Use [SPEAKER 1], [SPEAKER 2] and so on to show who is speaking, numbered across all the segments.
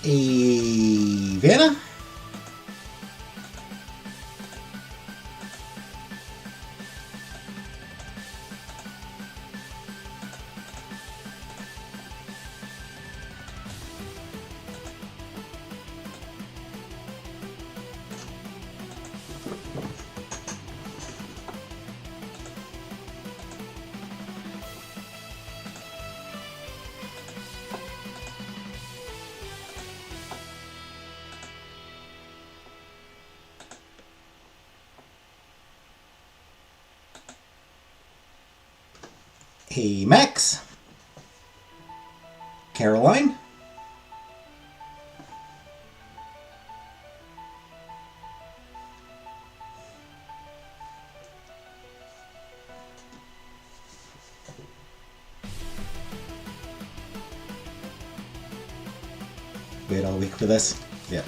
[SPEAKER 1] Vanna? Hey, Max. Caroline? Wait all week for this? Yeah.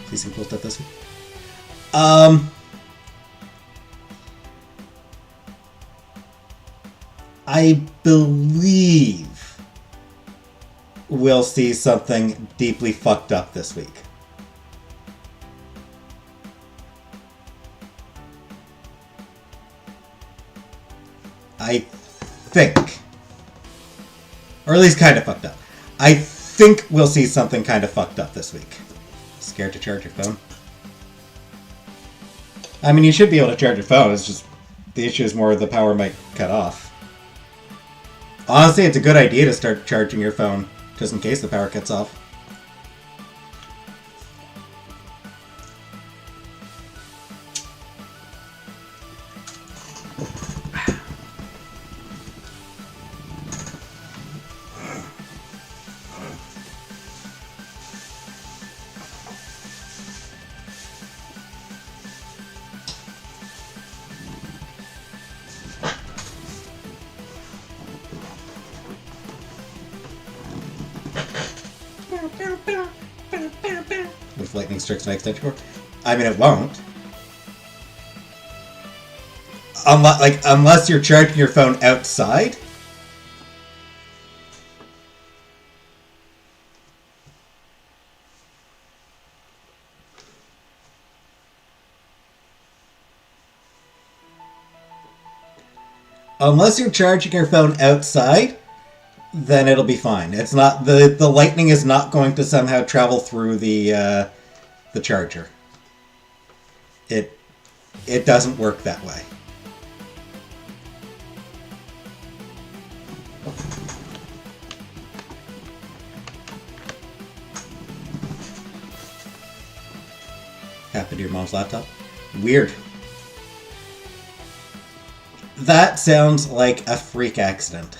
[SPEAKER 1] Please can post that this week. I believe we'll see something deeply fucked up this week. I think. Or at least kind of fucked up. I think we'll see something kind of fucked up this week. Scared to charge your phone? I mean, you should be able to charge your phone. It's just the issue is more the power might cut off. Honestly, it's a good idea to start charging your phone just in case the power cuts off. With lightning strikes my extension cord? I mean, it won't. Unless you're charging your phone outside. Unless you're charging your phone outside, then it'll be fine. It's not the lightning is not going to somehow travel through the charger. It doesn't work that way. Happened to your mom's laptop? Weird. That sounds like a freak accident.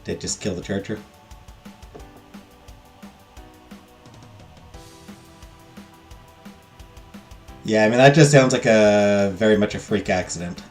[SPEAKER 1] Did it just kill the charger? Yeah, I mean, that just sounds like a very much a freak accident.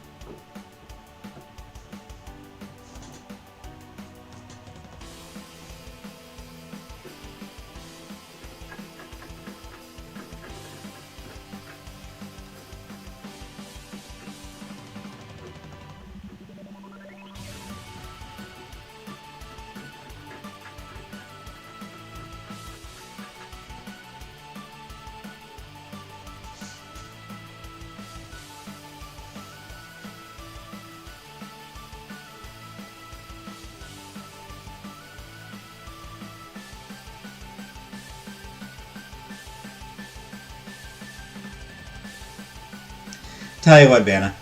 [SPEAKER 1] Tell you what, Vanna.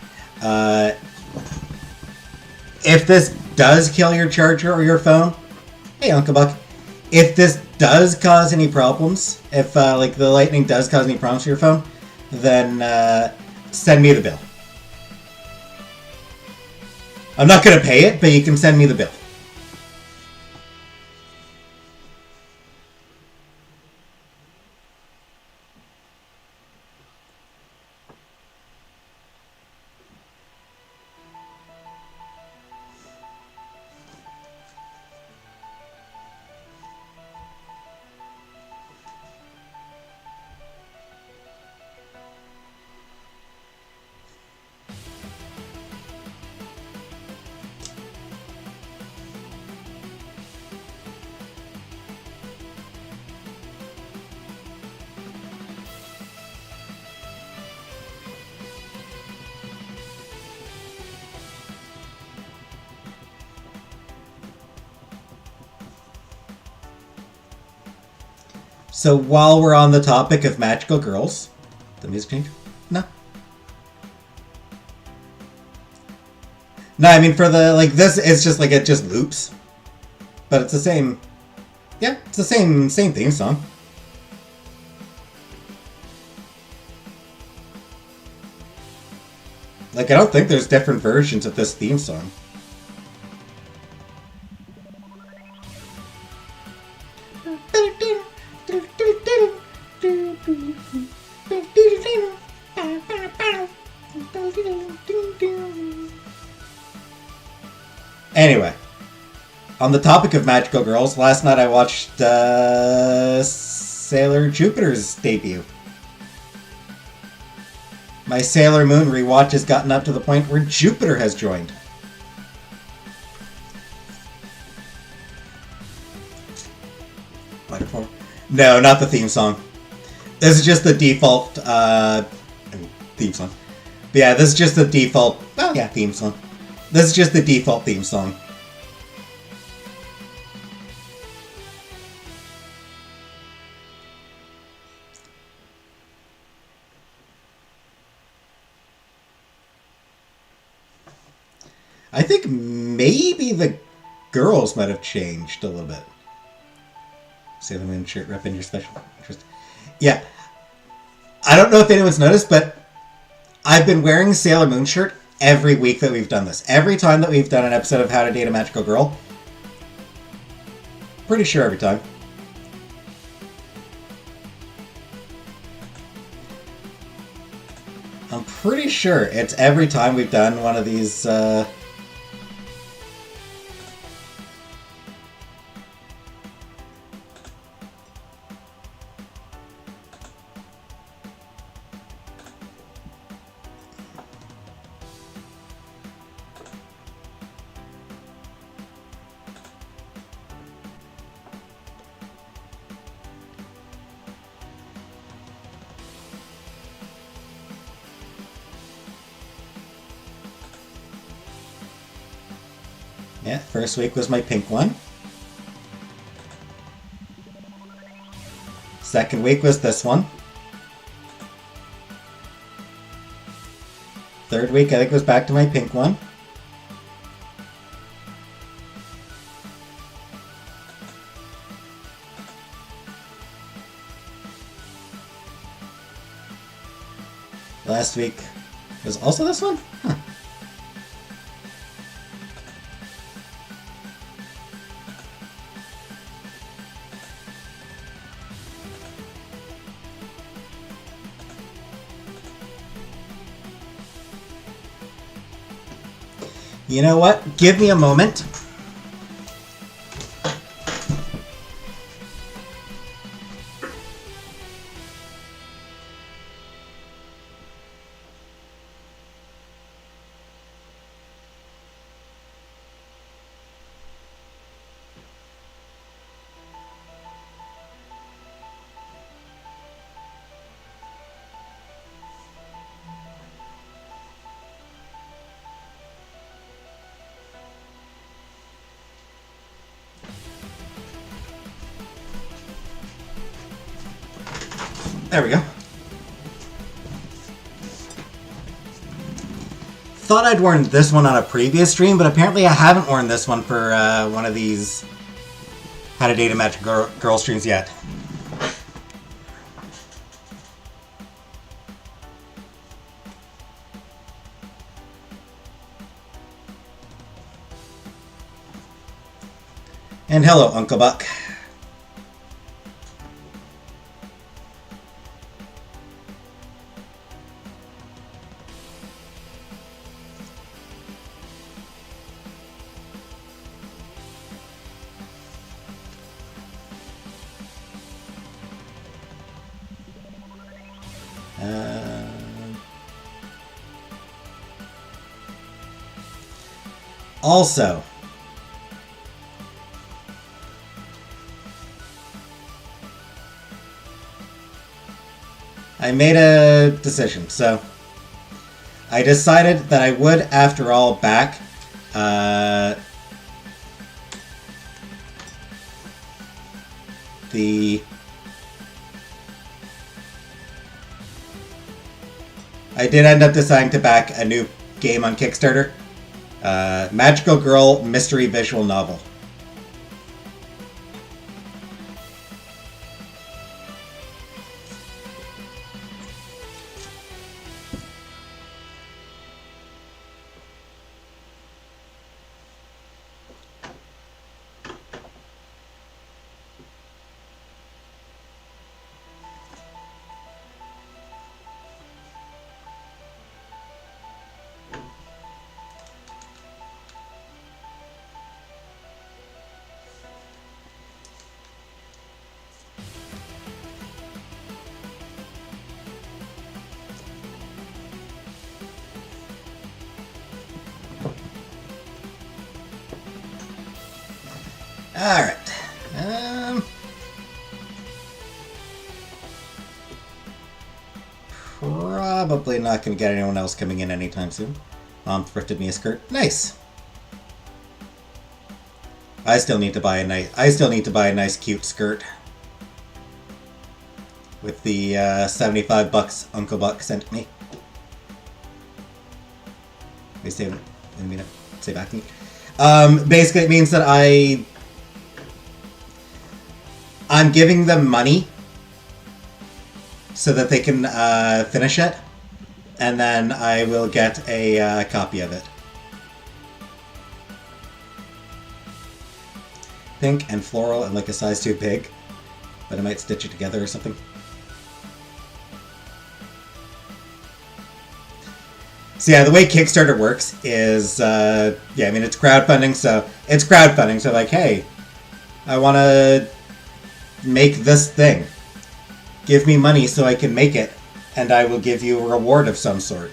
[SPEAKER 1] If this does kill your charger or your phone, hey, Uncle Buck. If this does cause any problems, if the lightning does cause any problems to your phone, then send me the bill. I'm not gonna pay it, but you can send me the bill. So while we're on the topic of magical girls, the music change? No. No, I mean for the like this, it's just like it just loops, but it's the same. Yeah, it's the same theme song. Like I don't think there's different versions of this theme song. Anyway, on the topic of magical girls, last night I watched Sailor Jupiter's debut. My Sailor Moon rewatch has gotten up to the point where Jupiter has joined. Wonderful. No, not the theme song. This is just the default theme song. But yeah, this is just the default. Well, yeah, theme song. This is just the default theme song. I think maybe the girls might have changed a little bit. Sailor Moon shirt rep in your special interest. Yeah. I don't know if anyone's noticed, but I've been wearing Sailor Moon shirt every week that we've done this. Every time that we've done an episode of How to Date a Magical Girl. Pretty sure every time. I'm pretty sure it's every time we've done one of these, yeah, first week was my pink one. Second week was this one. Third week, I think, was back to my pink one. Last week was also this one? Huh. You know what? Give me a moment. There we go. Thought I'd worn this one on a previous stream, but apparently I haven't worn this one for one of these How to Date a Magical Girl streams yet. And hello, Uncle Buck. Also, I made a decision. So, I decided that I would, after all, back the I did end up deciding to back a new game on Kickstarter. Magical Girl Mystery Visual Novel. Alright. Probably not going to get anyone else coming in anytime soon. Mom thrifted me a skirt. Nice. I still need to buy a nice cute skirt. With the 75 bucks Uncle Buck sent me. Wait, say back to me. Basically it means that I'm giving them money so that they can finish it, and then I will get a copy of it. Pink and floral and like a size too big, but I might stitch it together or something. So yeah, the way Kickstarter works is, I mean, it's crowdfunding, so like, hey, I want to make this thing. Give me money so I can make it, and I will give you a reward of some sort.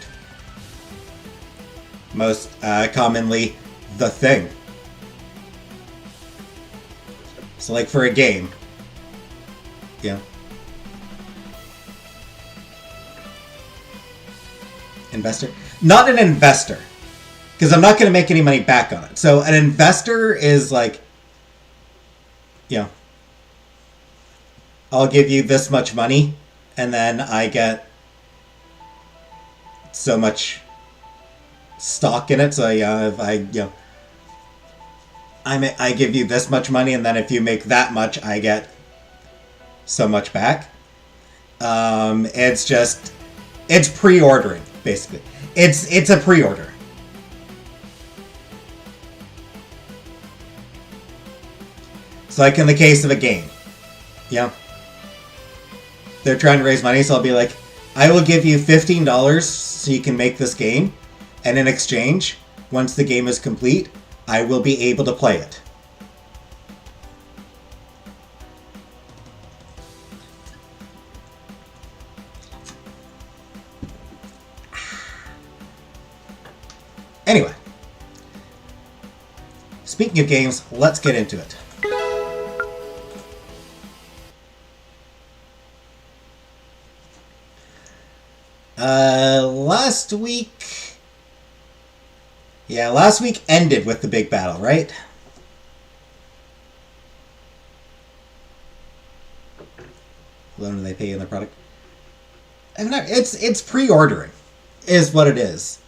[SPEAKER 1] Most commonly, the thing. So like for a game, investor? Not an investor, because I'm not going to make any money back on it. So an investor is like, I'll give you this much money, and then I get so much stock in it. So if I give you this much money, and then if you make that much, I get so much back. It's pre-ordering, basically. It's a pre-order. It's like in the case of a game. They're trying to raise money, so I'll be like, I will give you $15 so you can make this game, and in exchange, once the game is complete, I will be able to play it. Anyway, speaking of games, let's get into it. Last week ended with the big battle, right? When do they pay in their product? It's pre-ordering, is what it is.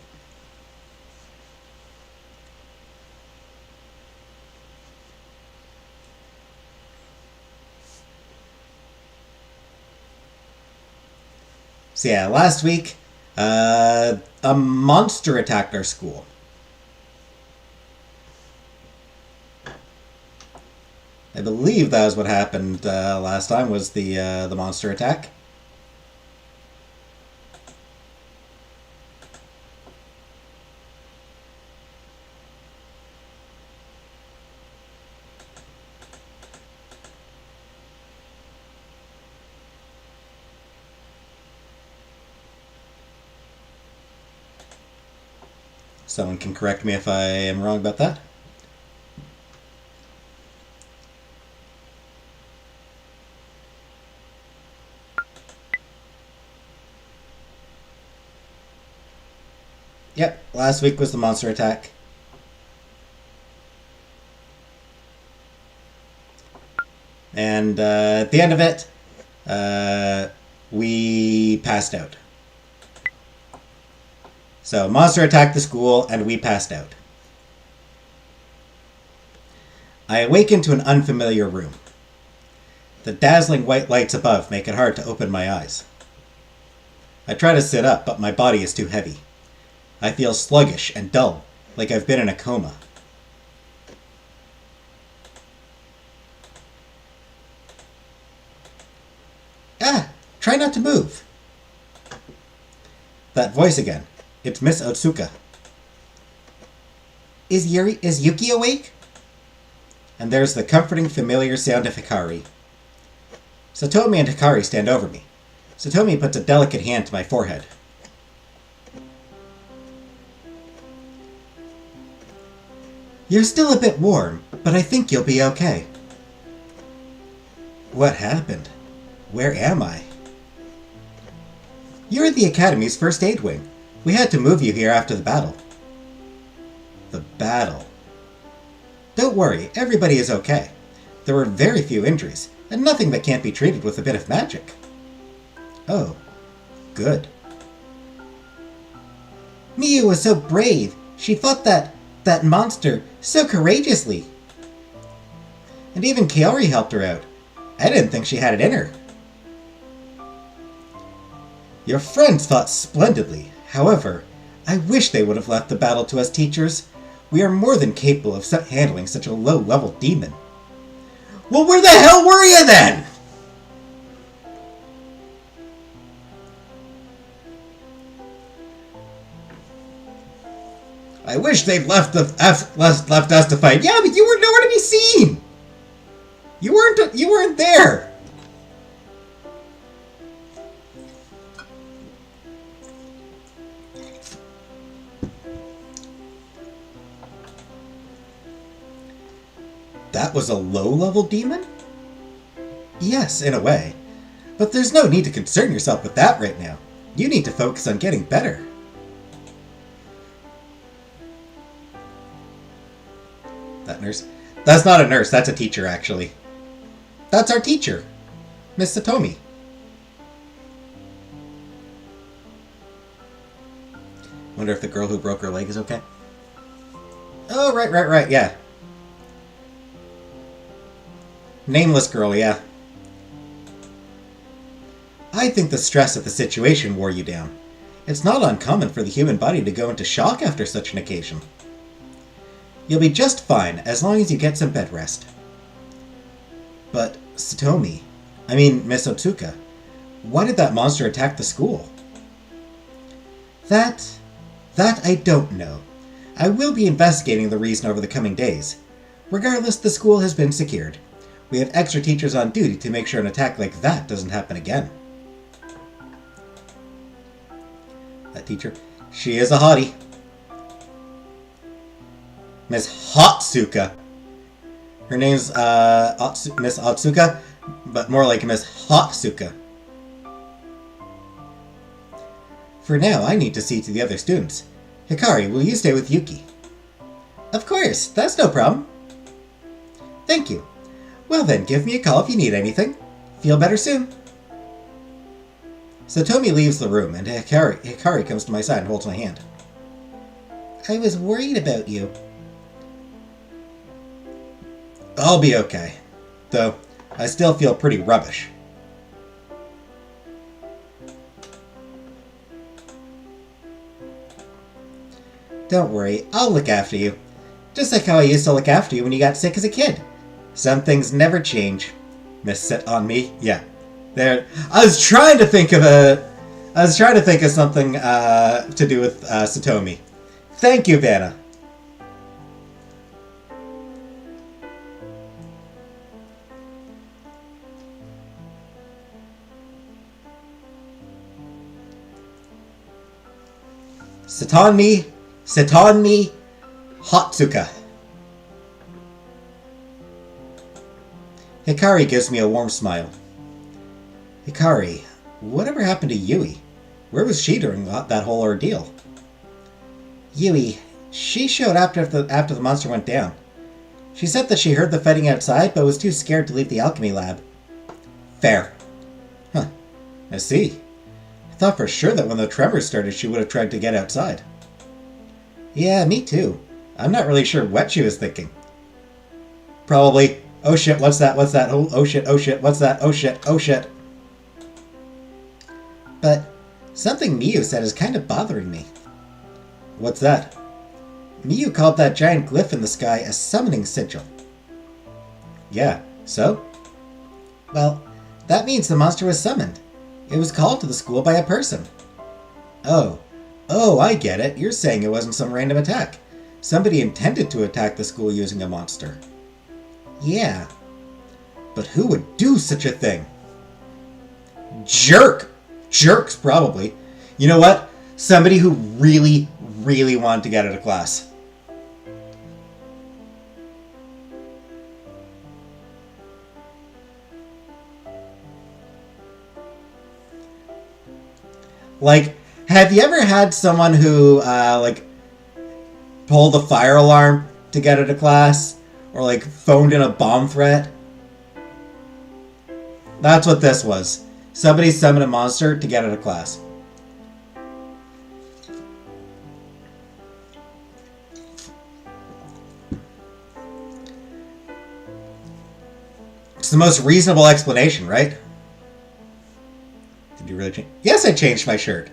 [SPEAKER 1] So yeah, last week, a monster attacked our school. I believe that was what happened last time, was the monster attack. Someone can correct me if I am wrong about that. Yep, last week was the monster attack. And at the end of it, we passed out. So, monster attacked the school, and we passed out. I awakened to an unfamiliar room. The dazzling white lights above make it hard to open my eyes. I try to sit up, but my body is too heavy. I feel sluggish and dull, like I've been in a coma. Ah! Try not to move! That voice again. It's Miss Otsuka. Is Yuki awake? And there's the comforting, familiar sound of Hikari. Satomi and Hikari stand over me. Satomi puts a delicate hand to my forehead. You're still a bit warm, but I think you'll be okay. What happened? Where am I? You're in the Academy's first aid wing. We had to move you here after the battle. The battle? Don't worry, everybody is okay. There were very few injuries, and nothing that can't be treated with a bit of magic. Oh, good. Miyu was so brave. She fought that monster so courageously. And even Kaori helped her out. I didn't think she had it in her. Your friends fought splendidly. However, I wish they would have left the battle to us teachers. We are more than capable of handling such a low-level demon. Well, where the hell were you then? I wish they'd left us to fight. Yeah, but you were nowhere to be seen. You weren't there. That was a low-level demon? Yes, in a way. But there's no need to concern yourself with that right now. You need to focus on getting better. That nurse? That's not a nurse, that's a teacher, actually. That's our teacher, Miss Satomi. Wonder if the girl who broke her leg is okay? Oh, right, yeah. Nameless girl, yeah. I think the stress of the situation wore you down. It's not uncommon for the human body to go into shock after such an occasion. You'll be just fine as long as you get some bed rest. But, Miss Otsuka, why did that monster attack the school? That I don't know. I will be investigating the reason over the coming days. Regardless, the school has been secured. We have extra teachers on duty to make sure an attack like that doesn't happen again. That teacher, she is a hottie. Miss Hotsuka. Her name's Miss Otsuka, but more like Miss Hotsuka. For now, I need to see to the other students. Hikari, will you stay with Yuki? Of course, that's no problem. Thank you. Well then, give me a call if you need anything. Feel better soon. Satomi leaves the room, and Hikari comes to my side and holds my hand. I was worried about you. I'll be okay. Though, I still feel pretty rubbish. Don't worry, I'll look after you. Just like how I used to look after you when you got sick as a kid. Some things never change. Miss Sit on me? Yeah. There. I was trying to think of something to do with Satomi. Thank you, Vanna. Sit on me, Hotsuka. Hikari gives me a warm smile. Hikari, whatever happened to Yui? Where was she during that whole ordeal? Yui, she showed after the monster went down. She said that she heard the fighting outside, but was too scared to leave the alchemy lab. Fair. Huh. I see. I thought for sure that when the tremors started, she would have tried to get outside. Yeah, me too. I'm not really sure what she was thinking. Probably, oh shit, what's that, oh shit, what's that, oh shit. But something Miyu said is kind of bothering me. What's that? Miyu called that giant glyph in the sky a summoning sigil. Yeah, so? Well, that means the monster was summoned. It was called to the school by a person. Oh, I get it. You're saying it wasn't some random attack. Somebody intended to attack the school using a monster. Yeah. But who would do such a thing? Jerks, probably. You know what? Somebody who really, really wanted to get out of class. Like, have you ever had someone who, pulled a fire alarm to get out of class? Or, phoned in a bomb threat? That's what this was. Somebody summoned a monster to get out of class. It's the most reasonable explanation, right? Did you really change? Yes, I changed my shirt.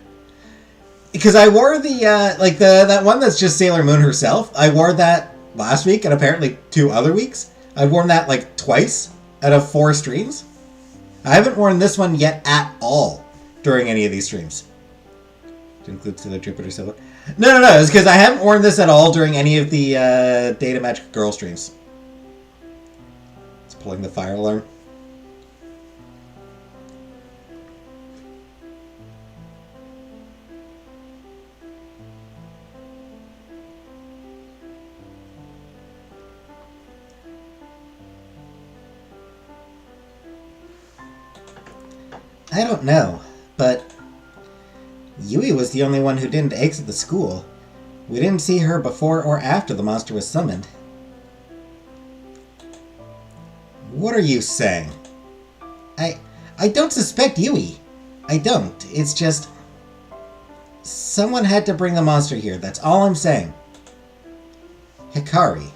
[SPEAKER 1] Because I wore the, that one that's just Sailor Moon herself. I wore that last week and apparently 2 other weeks. I've worn that, twice out of 4 streams. I haven't worn this one yet at all during any of these streams. To include Sailor Jupiter Silver. No. It's because I haven't worn this at all during any of the Data Magic Girl streams. It's pulling the fire alarm. I don't know, but Yui was the only one who didn't exit the school. We didn't see her before or after the monster was summoned. What are you saying? I don't suspect Yui. I don't. It's just... someone had to bring the monster here. That's all I'm saying. Hikari,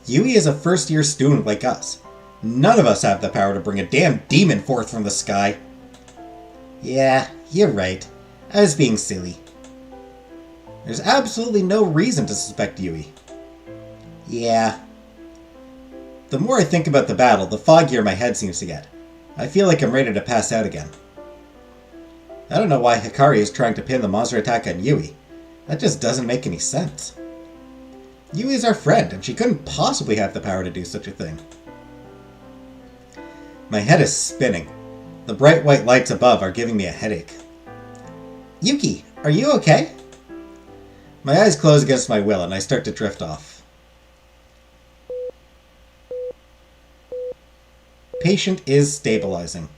[SPEAKER 1] Yui is a first-year student like us. None of us have the power to bring a damn demon forth from the sky. Yeah, you're right. I was being silly. There's absolutely no reason to suspect Yui. Yeah. The more I think about the battle, the foggier my head seems to get. I feel like I'm ready to pass out again. I don't know why Hikari is trying to pin the monster attack on Yui. That just doesn't make any sense. Yui is our friend, and she couldn't possibly have the power to do such a thing. My head is spinning. The bright white lights above are giving me a headache. Yuki, are you okay? My eyes close against my will and I start to drift off. Patient is stabilizing.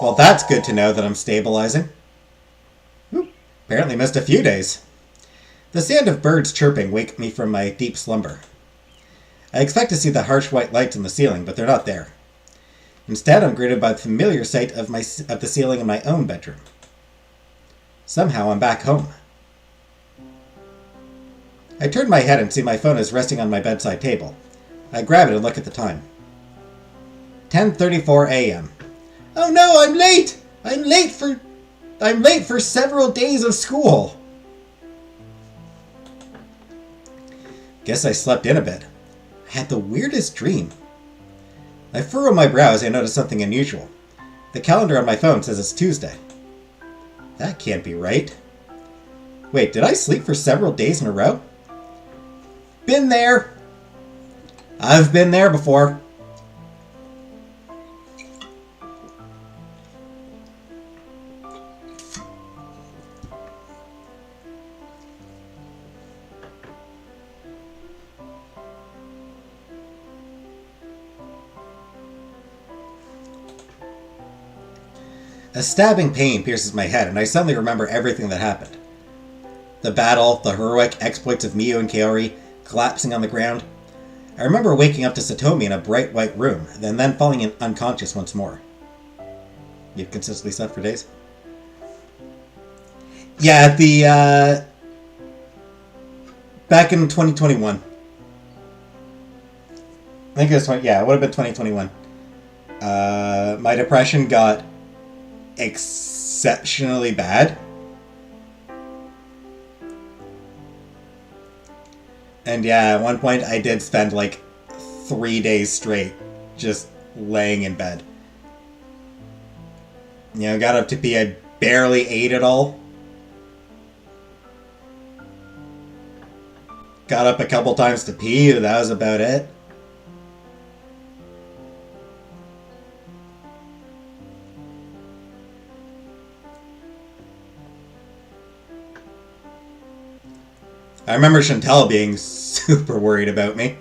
[SPEAKER 1] Well, that's good to know that I'm stabilizing. Apparently missed a few days. The sound of birds chirping wake me from my deep slumber. I expect to see the harsh white lights in the ceiling, but they're not there. Instead, I'm greeted by the familiar sight of the ceiling in my own bedroom. Somehow, I'm back home. I turn my head and see my phone is resting on my bedside table. I grab it and look at the time. 10:34 a.m. Oh no, I'm late! I'm late for several days of school! Guess I slept in a bit. I had the weirdest dream. I furrow my brow as I notice something unusual. The calendar on my phone says it's Tuesday. That can't be right. Wait, did I sleep for several days in a row? Been there! I've been there before. A stabbing pain pierces my head, and I suddenly remember everything that happened. The battle, the heroic exploits of Miyu and Kaori, collapsing on the ground. I remember waking up to Satomi in a bright white room, and then falling unconscious once more. You've consistently slept for days? Yeah, back in 2021. I think it was it would have been 2021. My depression got exceptionally bad. And yeah, at one point I did spend like 3 days straight just laying in bed. Got up to pee, I barely ate at all. Got up a couple times to pee, that was about it. I remember Chantal being super worried about me.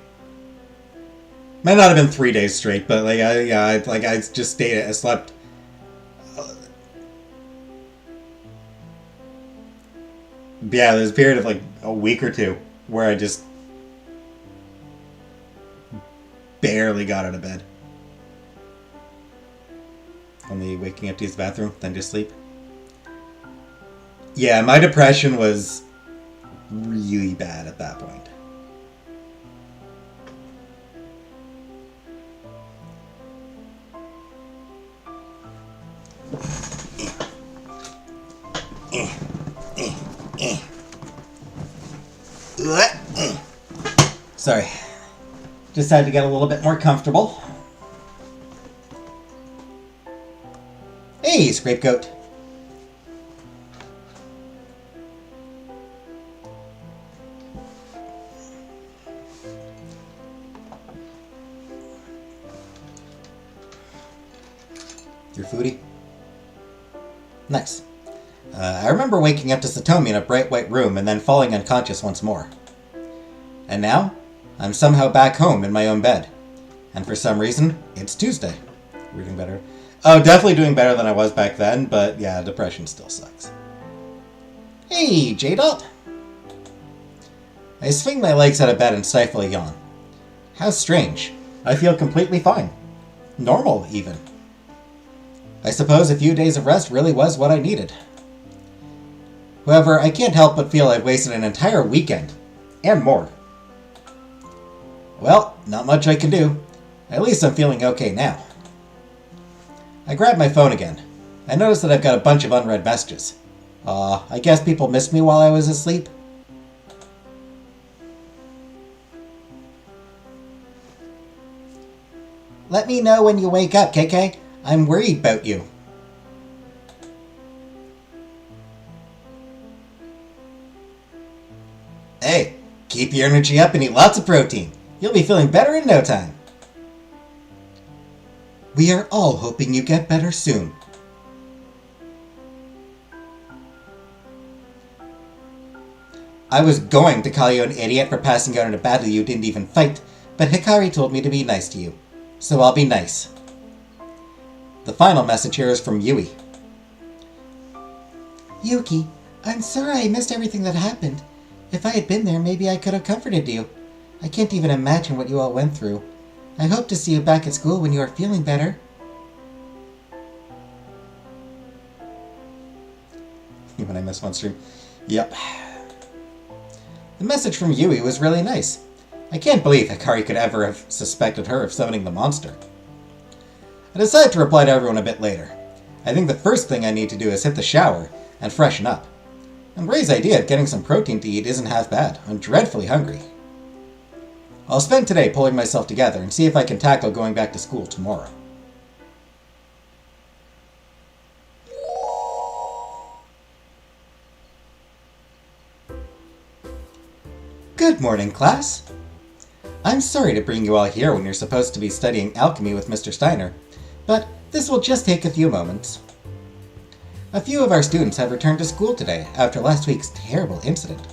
[SPEAKER 1] Might not have been 3 days straight, but I just stayed. I slept. Yeah, there's a period of like a week or two where I just barely got out of bed. Only waking up to use the bathroom, then just sleep. Yeah, my depression was really bad at that point. Sorry. Just had to get a little bit more comfortable. Hey, Scrapegoat. Your foodie? Nice. I remember waking up to Satomi in a bright white room and then falling unconscious once more. And now, I'm somehow back home in my own bed. And for some reason, it's Tuesday. We're doing better. Oh, definitely doing better than I was back then, but yeah, depression still sucks. Hey, J-Dot! I swing my legs out of bed and stifle a yawn. How strange. I feel completely fine. Normal, even. I suppose a few days of rest really was what I needed. However, I can't help but feel I've wasted an entire weekend. And more. Well, not much I can do. At least I'm feeling okay now. I grab my phone again. I notice that I've got a bunch of unread messages. I guess people missed me while I was asleep. Let me know when you wake up, KK. I'm worried about you. Hey, keep your energy up and eat lots of protein. You'll be feeling better in no time. We are all hoping you get better soon. I was going to call you an idiot for passing out in a battle you didn't even fight, but Hikari told me to be nice to you. So I'll be nice. The final message here is from Yui. Yuki, I'm sorry I missed everything that happened. If I had been there, maybe I could have comforted you. I can't even imagine what you all went through. I hope to see you back at school when you are feeling better. When I miss one stream. Yep. The message from Yui was really nice. I can't believe Hikari could ever have suspected her of summoning the monster. I decided to reply to everyone a bit later. I think the first thing I need to do is hit the shower and freshen up. And Ray's idea of getting some protein to eat isn't half bad. I'm dreadfully hungry. I'll spend today pulling myself together and see if I can tackle going back to school tomorrow. Good morning, class. I'm sorry to bring you all here when you're supposed to be studying alchemy with Mr. Steiner, but this will just take a few moments. A few of our students have returned to school today after last week's terrible incident.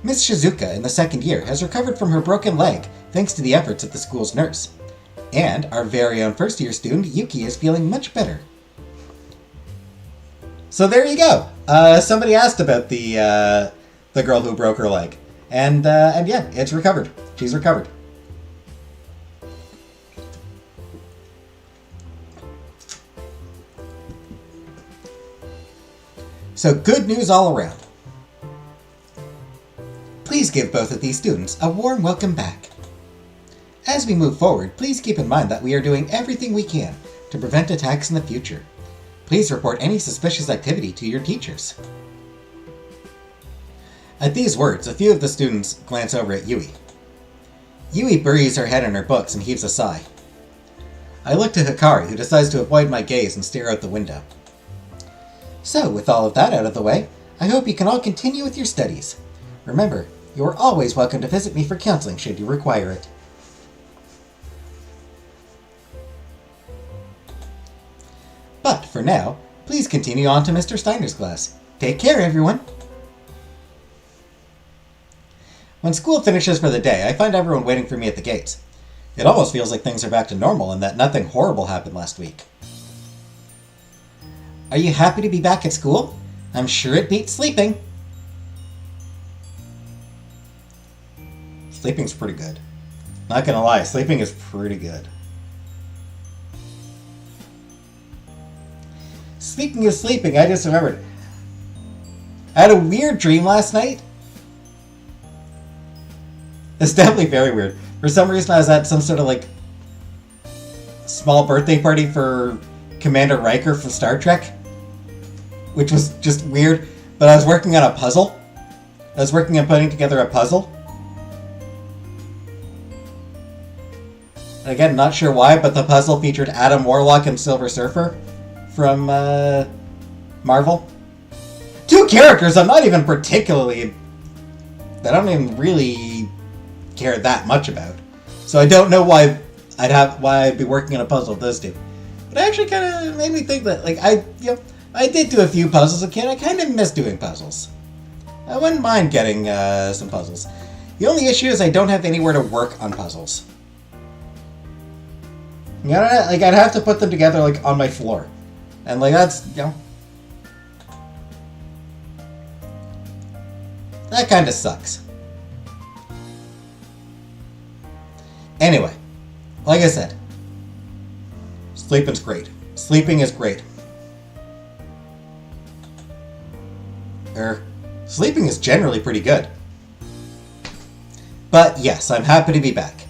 [SPEAKER 1] Miss Shizuka in the second year has recovered from her broken leg thanks to the efforts of the school's nurse. And our very own first year student, Yuki, is feeling much better. So there you go. Somebody asked about the girl who broke her leg. And yeah, it's recovered. She's recovered. So good news all around. Please give both of these students a warm welcome back. As we move forward, please keep in mind that we are doing everything we can to prevent attacks in the future. Please report any suspicious activity to your teachers. At these words, a few of the students glance over at Yui. Yui buries her head in her books and heaves a sigh. I look to Hikari, who decides to avoid my gaze and stare out the window. So, with all of that out of the way, I hope you can all continue with your studies. Remember, you are always welcome to visit me for counseling should you require it. But, for now, please continue on to Mr. Steiner's class. Take care, everyone! When school finishes for the day, I find everyone waiting for me at the gates. It almost feels like things are back to normal and that nothing horrible happened last week. Are you happy to be back at school? I'm sure it beats sleeping. Sleeping's pretty good. Not gonna lie, sleeping is pretty good. Speaking of sleeping, I just remembered. I had a weird dream last night. It's definitely very weird. For some reason, I was at some sort of, small birthday party for Commander Riker from Star Trek. Which was just weird. But I was working on a puzzle. I was working on putting together a puzzle. Again, not sure why, but the puzzle featured Adam Warlock and Silver Surfer from Marvel. Two characters I'm not even particularly... that I don't even really care that much about. So I don't know why I'd be working on a puzzle with those two. But it actually kind of made me think that, I did do a few puzzles as a kid. I kind of miss doing puzzles. I wouldn't mind getting some puzzles. The only issue is I don't have anywhere to work on puzzles. I'd have to put them together, on my floor. And, that's, that kind of sucks. Anyway, like I said, sleeping's great. Sleeping is great. Sleeping is generally pretty good. But yes, I'm happy to be back.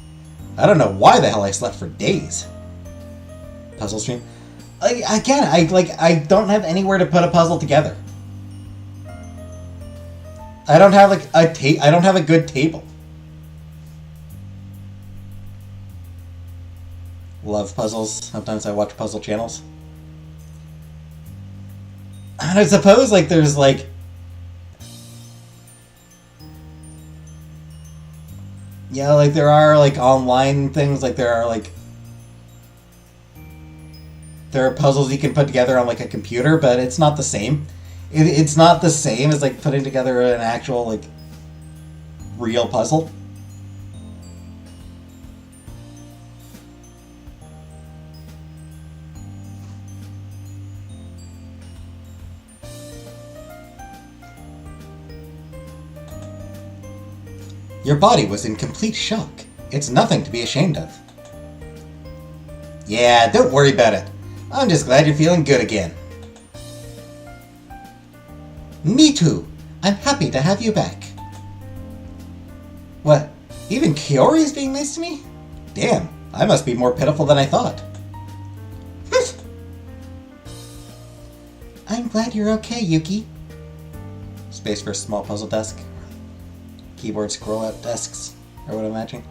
[SPEAKER 1] I don't know why the hell I slept for days. Puzzle stream. I don't have anywhere to put a puzzle together. I don't have I don't have a good table. Love puzzles. Sometimes I watch puzzle channels. And I suppose there's there are online things, there are puzzles you can put together on a computer, but it's not the same. It's not the same as putting together an actual real puzzle. Your body was in complete shock. It's nothing to be ashamed of. Yeah, don't worry about it. I'm just glad you're feeling good again. Me too. I'm happy to have you back. What? Even Kiori is being nice to me? Damn, I must be more pitiful than I thought. I'm glad you're okay, Yuki. Space for a small puzzle desk. Keyboard scroll-out desks, or what I'm imagining.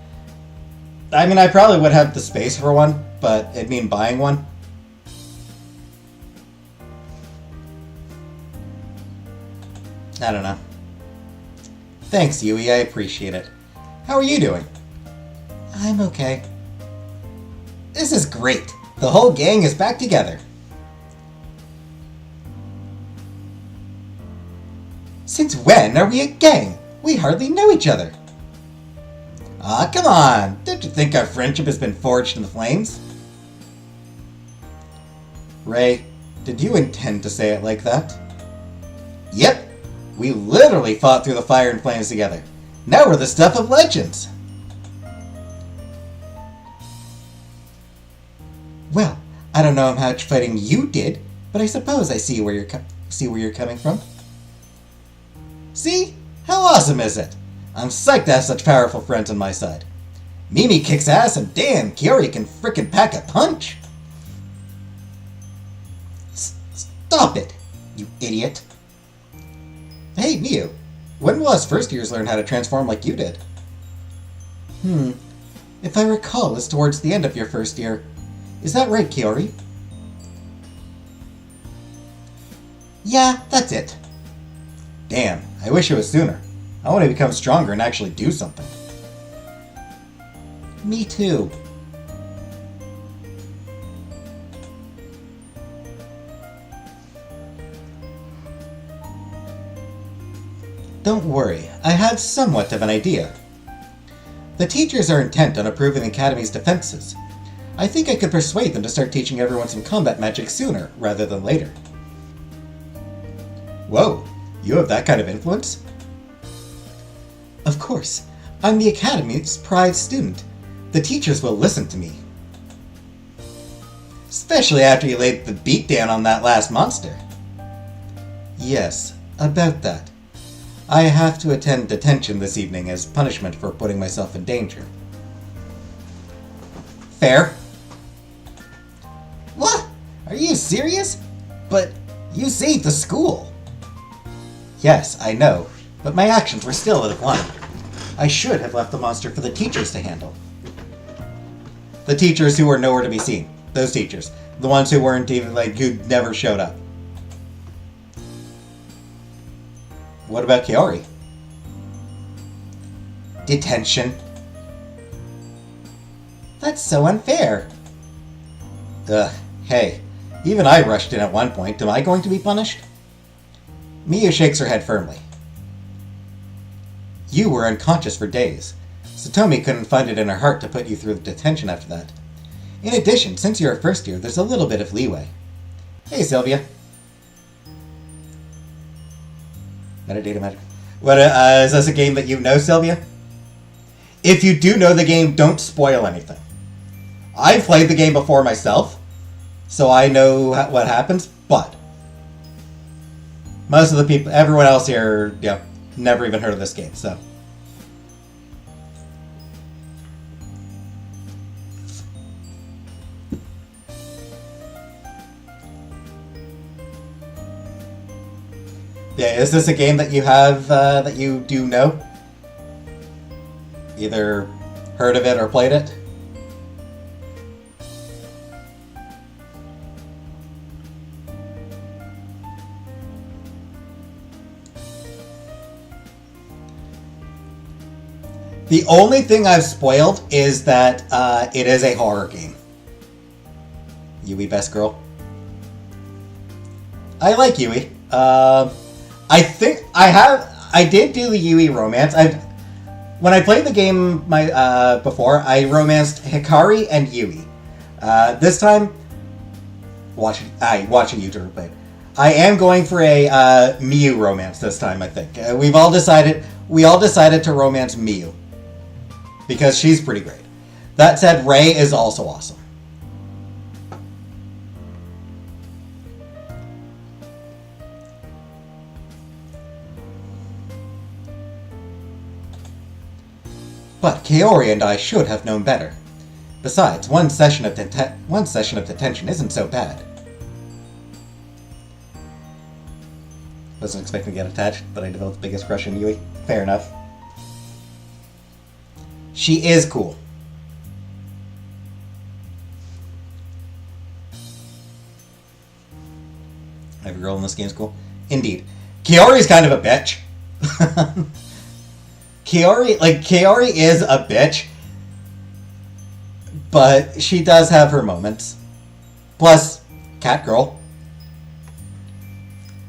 [SPEAKER 1] I mean, I probably would have the space for one, but it'd mean buying one. I don't know. Thanks, Yui, I appreciate it. How are you doing? I'm okay. This is great. The whole gang is back together. Since when are we a gang? We hardly know each other. Aw, come on! Don't you think our friendship has been forged in the flames? Ray, did you intend to say it like that? Yep! We literally fought through the fire and flames together. Now we're the stuff of legends! Well, I don't know how much fighting you did, but I suppose I see where you're See where you're coming from? See? How awesome is it? I'm psyched to have such powerful friends on my side. Mimi kicks ass and damn, Kiori can frickin' pack a punch. Stop it, you idiot. Hey, Miu, when will us first years learn how to transform like you did? If I recall, it's towards the end of your first year. Is that right, Kiori? Yeah, that's it. Damn, I wish it was sooner. I want to become stronger and actually do something. Me too. Don't worry, I have somewhat of an idea. The teachers are intent on improving the Academy's defenses. I think I could persuade them to start teaching everyone some combat magic sooner, rather than later. Whoa, you have that kind of influence? Of course. I'm the Academy's prized student. The teachers will listen to me. Especially after you laid the beat down on that last monster. Yes, about that. I have to attend detention this evening as punishment for putting myself in danger. Fair. What? Are you serious? But you saved the school. Yes, I know, but my actions were still out of line. I should have left the monster for the teachers to handle. The teachers who were nowhere to be seen. Those teachers. The ones who weren't even, who never showed up. What about Kiori? Detention. That's so unfair. Ugh, hey. Even I rushed in at one point. Am I going to be punished? Miu shakes her head firmly. You were unconscious for days. Satomi couldn't find it in her heart to put you through detention after that. In addition, since you're a first year, there's a little bit of leeway. Hey, Sylvia. Metadata magic. What, is this a game that you know, Sylvia? If you do know the game, don't spoil anything. I've played the game before myself, so I know what happens, but most of the people, everyone else here, never even heard of this game, so. Yeah, is this a game that you have, that you do know? Either heard of it or played it? The only thing I've spoiled is that it is a horror game. Yui best girl. I like Yui. I think I did do the Yui romance. When I played the game before, I romanced Hikari and Yui. This time, watching YouTuber play. I am going for a Miu romance this time. I think we all decided to romance Miu because she's pretty great. That said, Rei is also awesome. But Kaori and I should have known better. Besides, one session of detention isn't so bad. Wasn't expecting to get attached, but I developed the biggest crush on Yui. Fair enough. She is cool. Every girl in this game is cool. Indeed. Kaori's kind of a bitch. Kaori is a bitch, but she does have her moments. Plus, cat girl.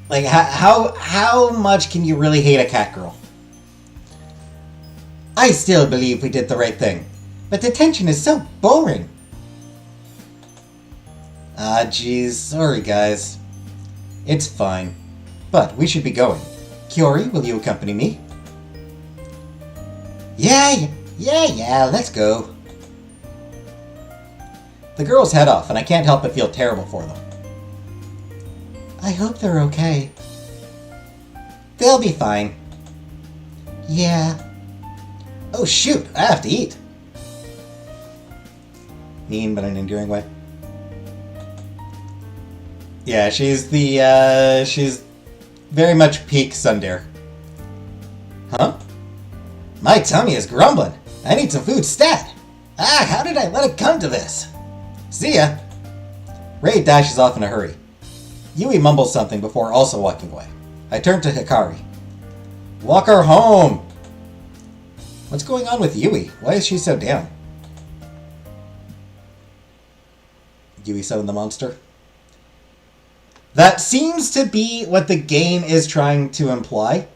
[SPEAKER 1] Like, how much can you really hate a cat girl? I still believe we did the right thing, but detention is so boring. Ah, jeez, sorry guys. It's fine, but we should be going. Kiori, will you accompany me? Yeah, let's go. The girls head off, and I can't help but feel terrible for them. I hope they're okay. They'll be fine. Yeah. Oh shoot, I have to eat. Mean, but in an endearing way. Yeah, she's very much peak Sundare. Huh? My tummy is grumbling. I need some food stat. How did I let it come to this? See ya. Ray dashes off in a hurry. Yui mumbles something before also walking away. I turn to Hikari. Walk her home! What's going on with Yui? Why is she so down? Yui summoned the monster. That seems to be what the game is trying to imply.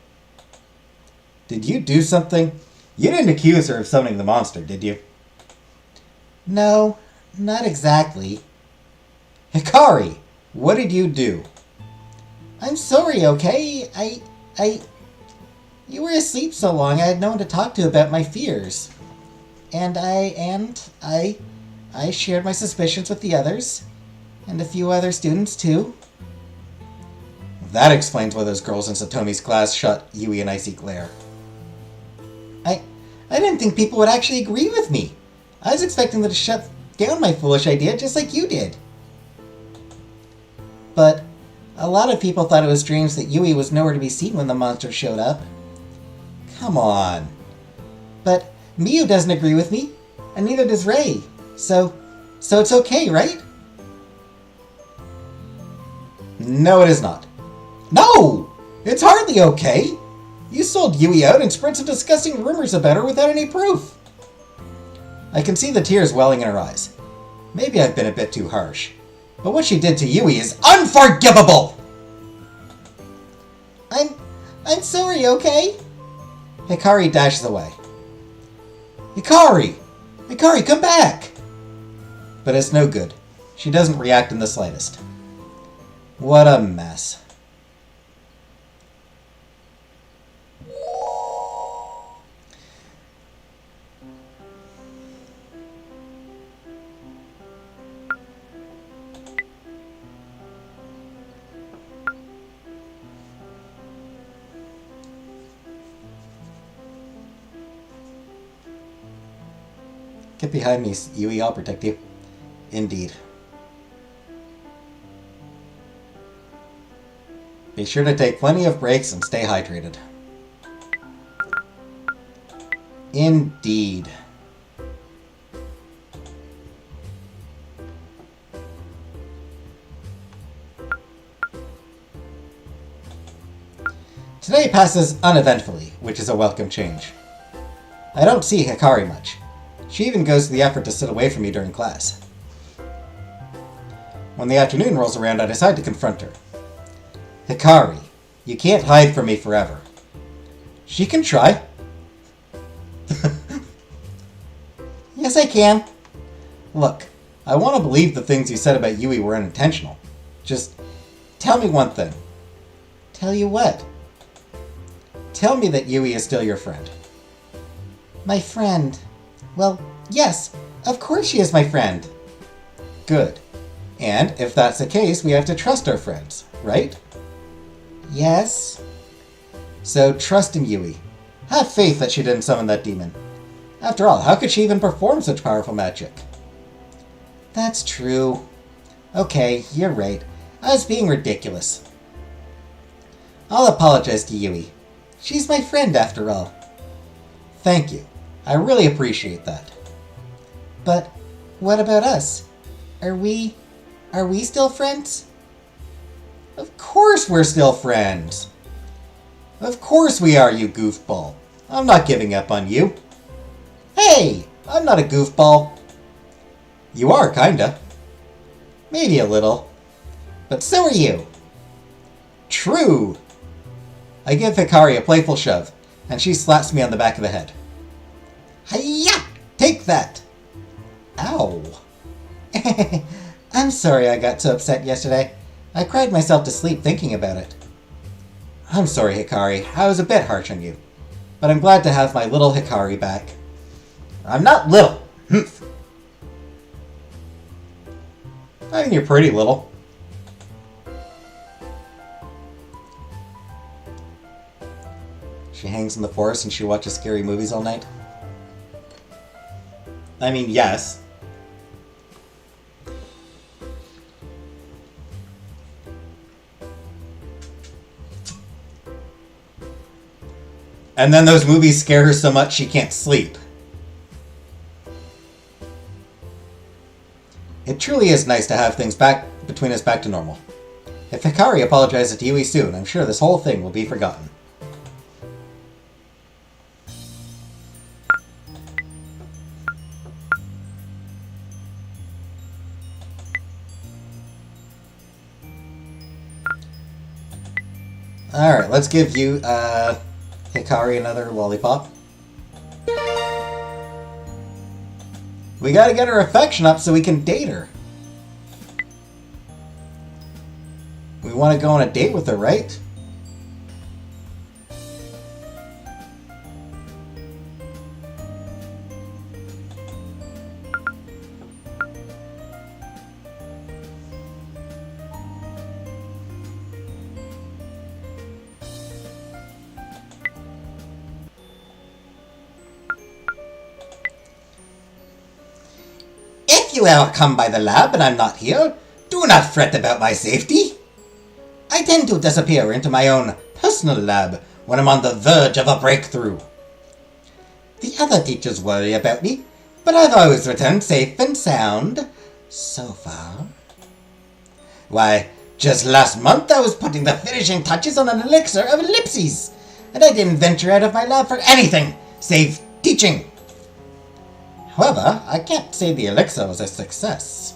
[SPEAKER 1] Did you do something? You didn't accuse her of summoning the monster, did you? No, not exactly. Hikari, what did you do? I'm sorry, okay? You were asleep so long I had no one to talk to about my fears. And I shared my suspicions with the others. And a few other students, too. That explains why those girls in Satomi's class shot Yui an icy glare. I didn't think people would actually agree with me. I was expecting them to shut down my foolish idea just like you did. But a lot of people thought it was strange that Yui was nowhere to be seen when the monster showed up. Come on. But Miyu doesn't agree with me, and neither does Ray. So it's okay, right? No, it is not. No! It's hardly okay! You sold Yui out and spread some disgusting rumors about her without any proof. I can see the tears welling in her eyes. Maybe I've been a bit too harsh. But what she did to Yui is unforgivable! I'm sorry, okay? Hikari dashes away. Hikari! Hikari, come back! But it's no good. She doesn't react in the slightest. What a mess. Get behind me, Yui. I'll protect you. Indeed. Be sure to take plenty of breaks and stay hydrated. Indeed. Today passes uneventfully, which is a welcome change. I don't see Hikari much. She even goes to the effort to sit away from me during class. When the afternoon rolls around, I decide to confront her. Hikari, you can't hide from me forever. She can try. Yes, I can. Look, I want to believe the things you said about Yui were unintentional. Just tell me one thing. Tell you what? Tell me that Yui is still your friend. My friend. Well, yes, of course she is my friend. Good. And if that's the case, we have to trust our friends, right? Yes. So trust in Yui. Have faith that she didn't summon that demon. After all, how could she even perform such powerful magic? That's true. Okay, you're right. I was being ridiculous. I'll apologize to Yui. She's my friend after all. Thank you. I really appreciate that. But what about us? Are we still friends? Of course we're still friends. Of course we are, you goofball. I'm not giving up on you. Hey, I'm not a goofball. You are, kinda. Maybe a little. But so are you. True. I give Hikari a playful shove, and she slaps me on the back of the head. Hiya! Take that! Ow. I'm sorry I got so upset yesterday. I cried myself to sleep thinking about it. I'm sorry, Hikari. I was a bit harsh on you. But I'm glad to have my little Hikari back. I'm not little. I mean, you're pretty little. hangs in the forest and she watches scary movies all night? I mean, yes. And then those movies scare her so much she can't sleep. It truly is nice to have things back between us back to normal. If Hikari apologizes to Yui soon, I'm sure this whole thing will be forgotten. Alright, let's give you, Hikari another lollipop. We gotta get her affection up so we can date her. We want to go on a date with her, right? If you ever come by the lab and I'm not here, do not fret about my safety. I tend to disappear into my own personal lab when I'm on the verge of a breakthrough. The other teachers worry about me, but I've always returned safe and sound. So far. Why, just last month I was putting the finishing touches on an elixir of ellipses, and I didn't venture out of my lab for anything, save teaching. However, I can't say the elixir was a success.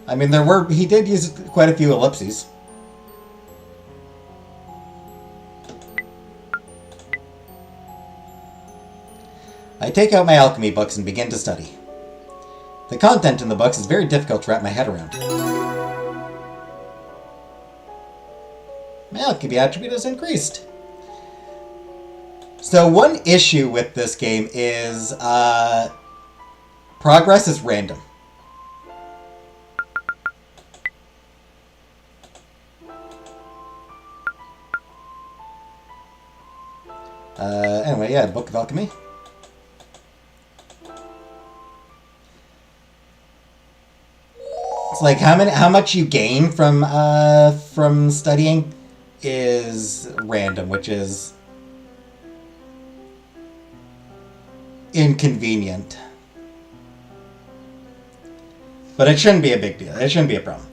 [SPEAKER 1] I mean, he did use quite a few ellipses. I take out my alchemy books and begin to study. The content in the books is very difficult to wrap my head around. My alchemy attribute is increased. So one issue with this game is progress is random. Anyway, yeah, the Book of Alchemy. It's like how much you gain from studying is random, which is inconvenient. But it shouldn't be a big deal. It shouldn't be a problem.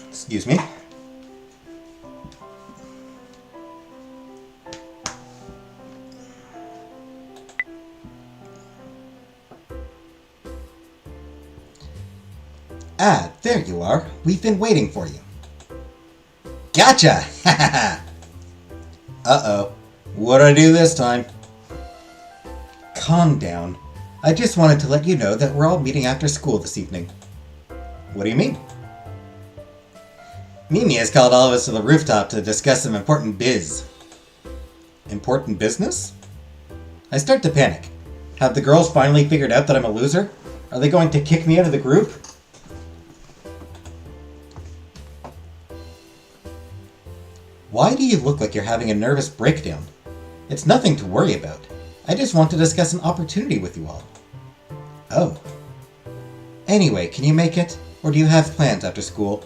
[SPEAKER 1] Excuse me. Ah, there you are. We've been waiting for you. Gotcha! Uh-oh. What'd I do this time? Calm down. I just wanted to let you know that we're all meeting after school this evening. What do you mean? Mimi has called all of us to the rooftop to discuss some important biz. Important business? I start to panic. Have the girls finally figured out that I'm a loser? Are they going to kick me out of the group? Why do you look like you're having a nervous breakdown? It's nothing to worry about. I just want to discuss an opportunity with you all. Oh. Anyway, can you make it? Or do you have plans after school?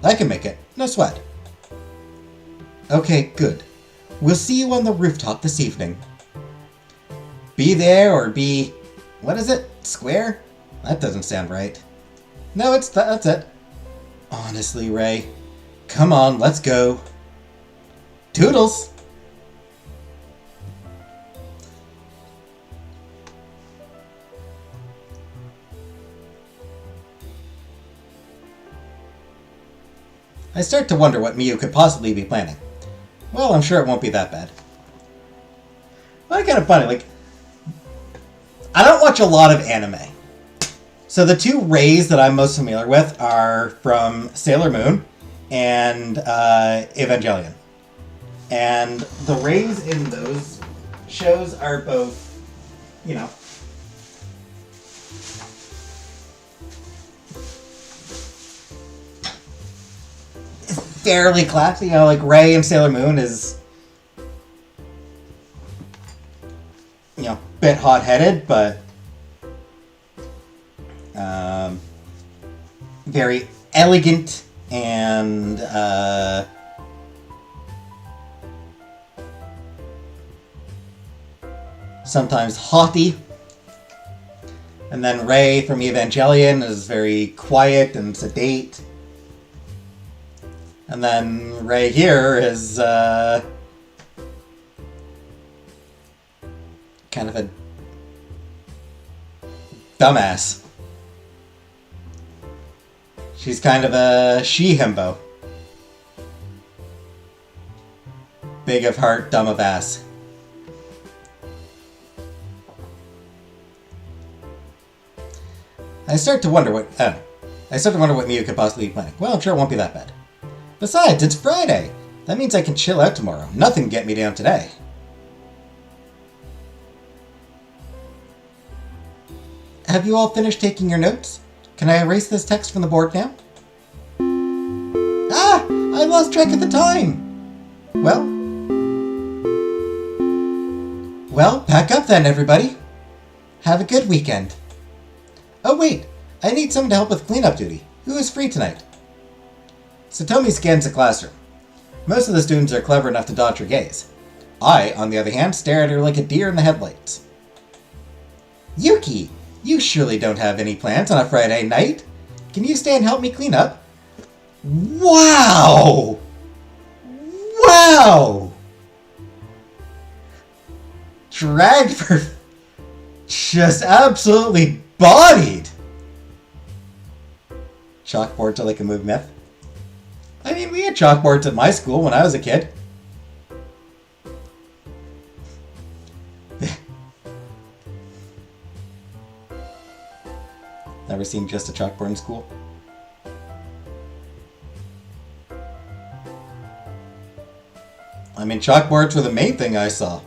[SPEAKER 1] I can make it. No sweat. Okay, good. We'll see you on the rooftop this evening. Be there or be... what is it? Square? That doesn't sound right. No, that's it. Honestly, Ray. Come on, let's go. Toodles! I start to wonder what Miyu could possibly be planning. Well, I'm sure it won't be that bad. Well, kind of funny, like, I don't watch a lot of anime. So the two Reis that I'm most familiar with are from Sailor Moon and Evangelion. And the Reis in those shows are both, you know, fairly classy. You know, like Rei in Sailor Moon is, you know, a bit hot-headed, but very elegant and sometimes haughty. And then Rei from Evangelion is very quiet and sedate. And then Rei here is kind of a dumbass. She's kind of a she-himbo. Big of heart, dumb of ass. I start to wonder what Miyu could possibly be planning. Well, I'm sure it won't be that bad. Besides, it's Friday. That means I can chill out tomorrow. Nothing can get me down today. Have you all finished taking your notes? Can I erase this text from the board now? Ah! I lost track of the time! Well, pack up then, everybody. Have a good weekend. Oh wait, I need someone to help with cleanup duty. Who is free tonight? Satomi scans the classroom. Most of the students are clever enough to dodge her gaze. I, on the other hand, stare at her like a deer in the headlights. Yuki, you surely don't have any plans on a Friday night. Can you stay and help me clean up? Wow! Wow! Dragged for just absolutely bodied! Chalkboards are like a movie myth. I mean, we had chalkboards at my school when I was a kid. Never seen just a chalkboard in school. I mean, chalkboards were the main thing I saw.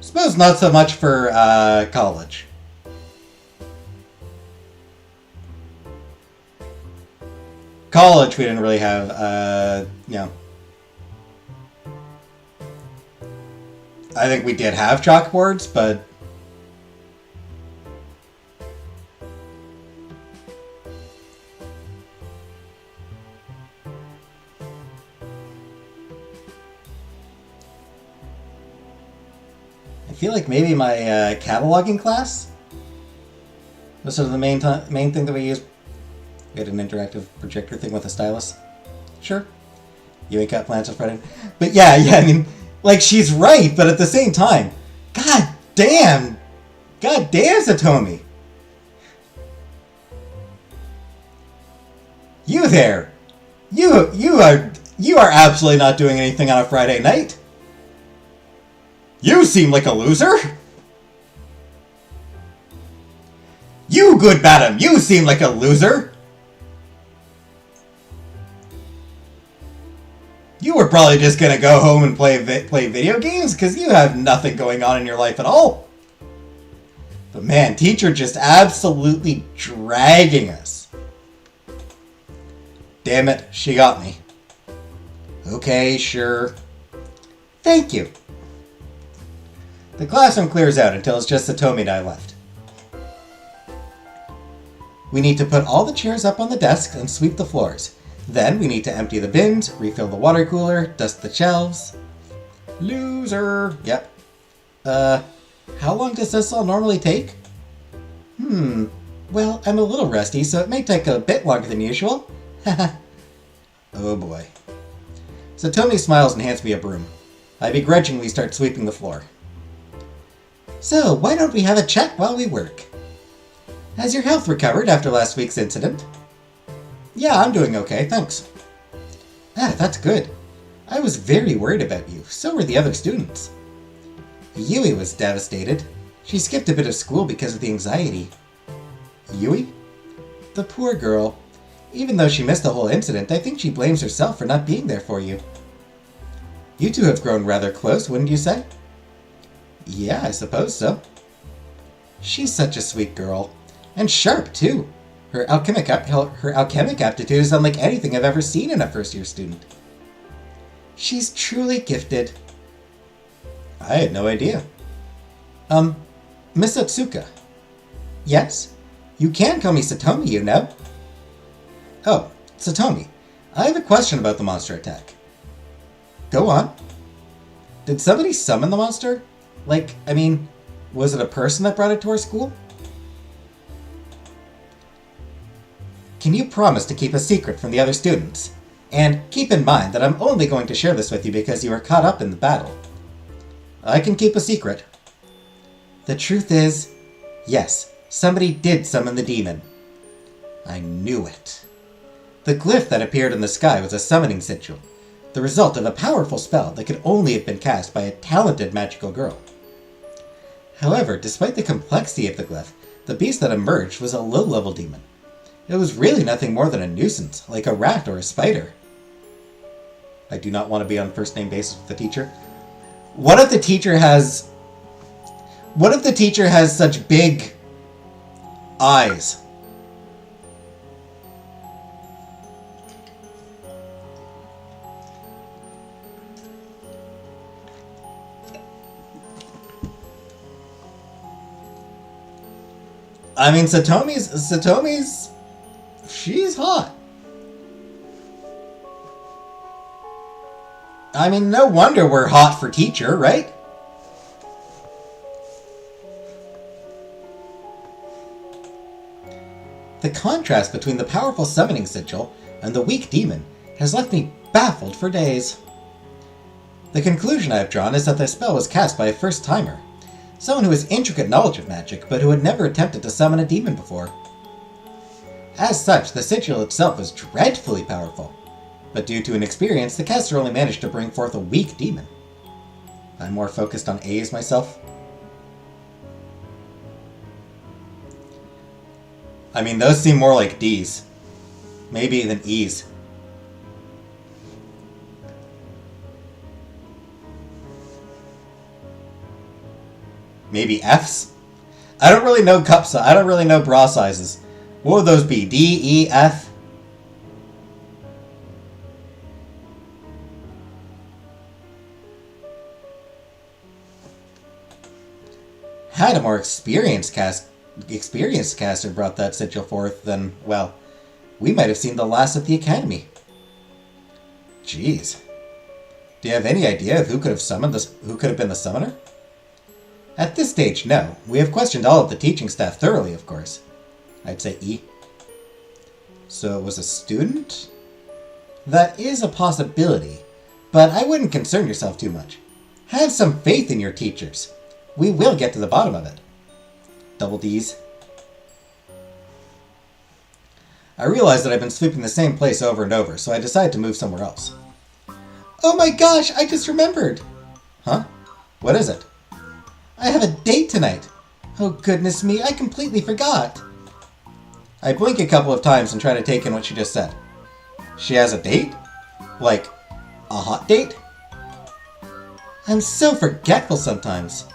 [SPEAKER 1] Suppose not so much for college. College, we didn't really have, you know. I think we did have chalkboards, but I feel like maybe my cataloging class was sort of the main thing that we used. We had an interactive projector thing with a stylus. Sure. You ain't got plans on Friday. But yeah, I mean, like, she's right, but at the same time, God damn, Satomi. You there. You are absolutely not doing anything on a Friday night. You seem like a loser. You, good madam, you seem like a loser. You were probably just gonna go home and play video games because you have nothing going on in your life at all. But man, teacher just absolutely dragging us. Damn it, she got me. Okay, sure. Thank you. The classroom clears out until it's just Satomi and I left. We need to put all the chairs up on the desks and sweep the floors. Then we need to empty the bins, refill the water cooler, dust the shelves. Loser! Yep. How long does this all normally take? Well, I'm a little rusty, so it may take a bit longer than usual. Oh boy. Satomi smiles and hands me a broom. I begrudgingly start sweeping the floor. So, why don't we have a chat while we work? Has your health recovered after last week's incident? Yeah, I'm doing okay, thanks. Ah, that's good. I was very worried about you. So were the other students. Yui was devastated. She skipped a bit of school because of the anxiety. Yui? The poor girl. Even though she missed the whole incident, I think she blames herself for not being there for you. You two have grown rather close, wouldn't you say? Yeah, I suppose so. She's such a sweet girl. And sharp, too. Her alchemic aptitude is unlike anything I've ever seen in a first-year student. She's truly gifted. I had no idea. Miss Otsuka. Yes? You can call me Satomi, you know. Oh, Satomi. I have a question about the monster attack. Go on. Did somebody summon the monster? Was it a person that brought it to our school? Can you promise to keep a secret from the other students? And keep in mind that I'm only going to share this with you because you were caught up in the battle. I can keep a secret. The truth is, yes, somebody did summon the demon. I knew it. The glyph that appeared in the sky was a summoning sigil, the result of a powerful spell that could only have been cast by a talented magical girl. However, despite the complexity of the glyph, the beast that emerged was a low-level demon. It was really nothing more than a nuisance, like a rat or a spider. I do not want to be on first-name basis with the teacher. What if the teacher has such big eyes? I mean, Satomi's, she's hot. I mean, no wonder we're hot for teacher, right? The contrast between the powerful summoning sigil and the weak demon has left me baffled for days. The conclusion I have drawn is that the spell was cast by a first-timer. Someone who has intricate knowledge of magic, but who had never attempted to summon a demon before. As such, the sigil itself was dreadfully powerful, but due to inexperience, the caster only managed to bring forth a weak demon. I'm more focused on A's myself. I mean, those seem more like D's. Maybe even E's. Maybe F's? I don't really know cup size. I don't really know bra sizes. What would those be? D, E, F? Had a more experienced caster brought that sigil forth, then, well, we might have seen the last at the academy. Jeez. Do you have any idea of who could have been the summoner? At this stage, no. We have questioned all of the teaching staff thoroughly, of course. I'd say E. So it was a student? That is a possibility, but I wouldn't concern yourself too much. Have some faith in your teachers. We will get to the bottom of it. Double D's. I realized that I've been sweeping the same place over and over, so I decided to move somewhere else. Oh my gosh, I just remembered! Huh? What is it? I have a date tonight! Oh goodness me, I completely forgot! I blink a couple of times and try to take in what she just said. She has a date? Like, a hot date? I'm so forgetful sometimes.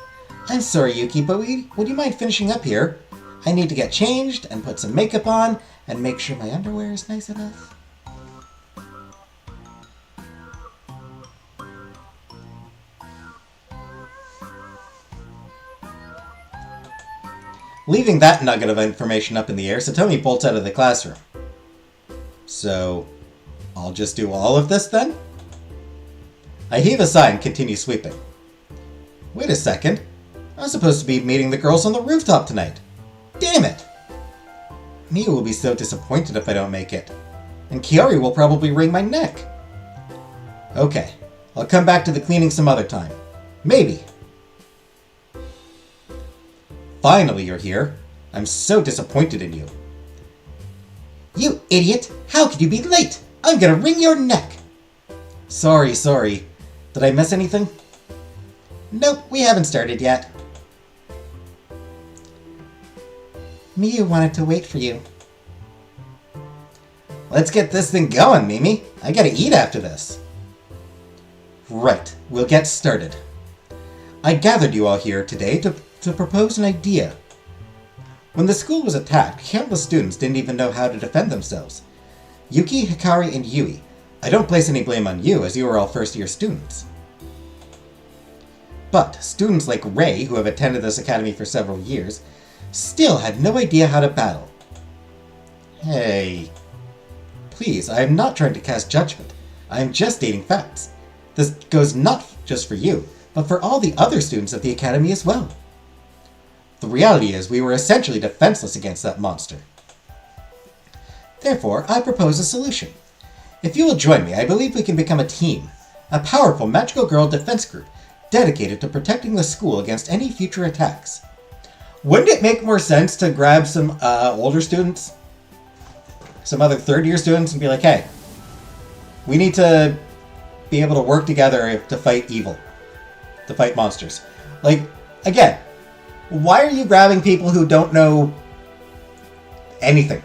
[SPEAKER 1] I'm sorry, Yuki, but would you mind finishing up here? I need to get changed and put some makeup on and make sure my underwear is nice enough. Leaving that nugget of information up in the air, Satomi bolts out of the classroom. So, I'll just do all of this then? I heave a sigh and continue sweeping. Wait a second. I'm supposed to be meeting the girls on the rooftop tonight. Damn it! Mia will be so disappointed if I don't make it. And Kiari will probably wring my neck. Okay, I'll come back to the cleaning some other time. Maybe. Finally, you're here. I'm so disappointed in you.
[SPEAKER 2] You idiot! How could you be late? I'm gonna wring your neck!
[SPEAKER 1] Sorry. Did I miss anything?
[SPEAKER 2] Nope, we haven't started yet. Miyu wanted to wait for you.
[SPEAKER 1] Let's get this thing going, Mimi. I gotta eat after this. Right, we'll get started. I gathered you all here today to propose an idea. When the school was attacked, countless students didn't even know how to defend themselves. Yuki, Hikari, and Yui, I don't place any blame on you, as you are all first-year students. But students like Ray, who have attended this academy for several years, still had no idea how to battle. Hey. Please, I am not trying to cast judgment. I am just stating facts. This goes not just for you, but for all the other students of the academy as well. The reality is, we were essentially defenseless against that monster. Therefore, I propose a solution. If you will join me, I believe we can become a team, a powerful magical girl defense group, dedicated to protecting the school against any future attacks. Wouldn't it make more sense to grab some older students? Some other third-year students and be like, hey, we need to be able to work together to fight evil. To fight monsters. Like, again, why are you grabbing people who don't know anything?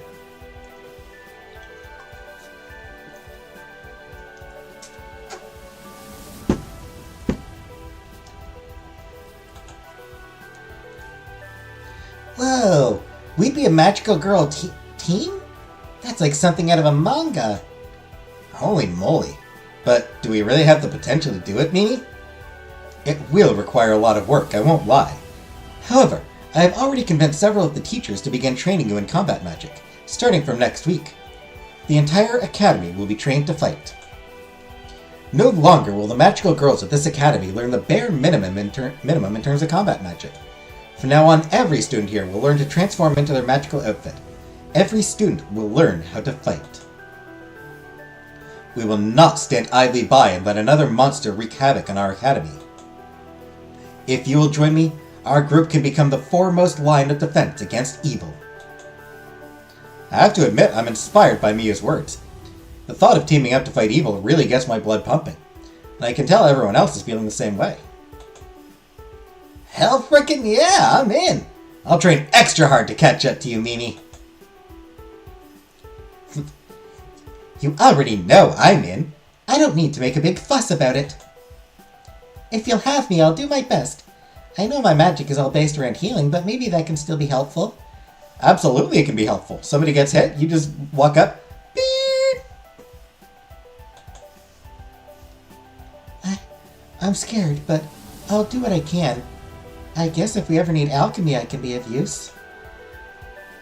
[SPEAKER 2] Whoa, we'd be a magical girl team? That's like something out of a manga.
[SPEAKER 1] Holy moly. But do we really have the potential to do it, Mimi? It will require a lot of work, I won't lie. However, I have already convinced several of the teachers to begin training you in combat magic, starting from next week. The entire academy will be trained to fight. No longer will the magical girls of this academy learn the bare minimum in terms of combat magic. From now on, every student here will learn to transform into their magical outfit. Every student will learn how to fight. We will not stand idly by and let another monster wreak havoc on our academy. If you will join me, our group can become the foremost line of defense against evil. I have to admit, I'm inspired by Mia's words. The thought of teaming up to fight evil really gets my blood pumping, and I can tell everyone else is feeling the same way. Hell frickin' yeah, I'm in! I'll train extra hard to catch up to you, Mimi.
[SPEAKER 2] You already know I'm in. I don't need to make a big fuss about it. If you'll have me, I'll do my best. I know my magic is all based around healing, but maybe that can still be helpful.
[SPEAKER 1] Absolutely it can be helpful. Somebody gets hit, you just walk up, beep!
[SPEAKER 2] I'm scared, but I'll do what I can. I guess if we ever need alchemy, I can be of use.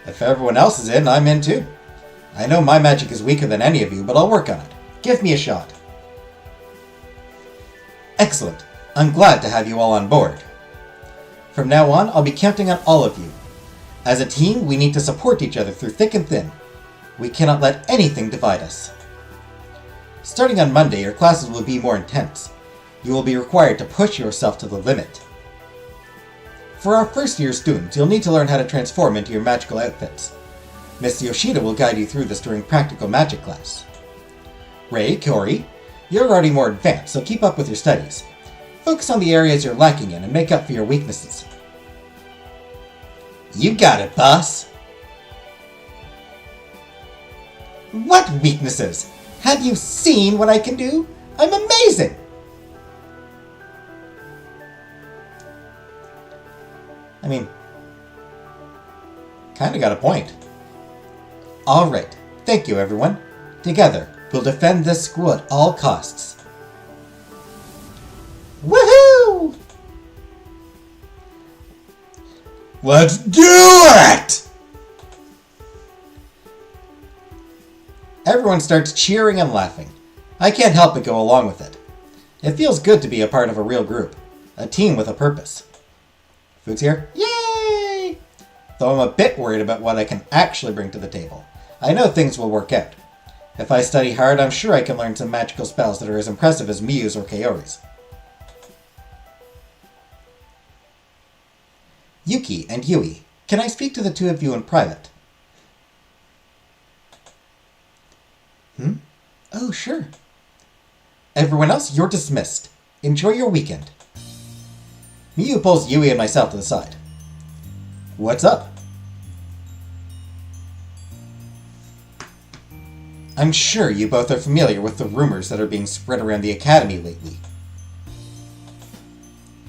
[SPEAKER 1] If everyone else is in, I'm in too. I know my magic is weaker than any of you, but I'll work on it. Give me a shot. Excellent. I'm glad to have you all on board. From now on, I'll be counting on all of you. As a team, we need to support each other through thick and thin. We cannot let anything divide us. Starting on Monday, your classes will be more intense. You will be required to push yourself to the limit. For our first-year students, you'll need to learn how to transform into your magical outfits. Miss Yoshida will guide you through this during practical magic class. Ray, Kori, you're already more advanced, so keep up with your studies. Focus on the areas you're lacking in and make up for your weaknesses.
[SPEAKER 2] You got it, boss. What weaknesses? Have you seen what I can do? I'm amazing!
[SPEAKER 1] I mean, kinda got a point.
[SPEAKER 2] Alright, thank you everyone. Together, we'll defend this school at all costs. Woohoo!
[SPEAKER 1] Let's do it! Everyone starts cheering and laughing. I can't help but go along with it. It feels good to be a part of a real group. A team with a purpose. Food's here? Yay! Though I'm a bit worried about what I can actually bring to the table. I know things will work out. If I study hard, I'm sure I can learn some magical spells that are as impressive as Miyu's or Kaori's.
[SPEAKER 2] Yuki and Yui, can I speak to the two of you in private? Oh, sure. Everyone else, you're dismissed. Enjoy your weekend. Miyu pulls Yui and myself to the side. What's up? I'm sure you both are familiar with the rumors that are being spread around the academy lately.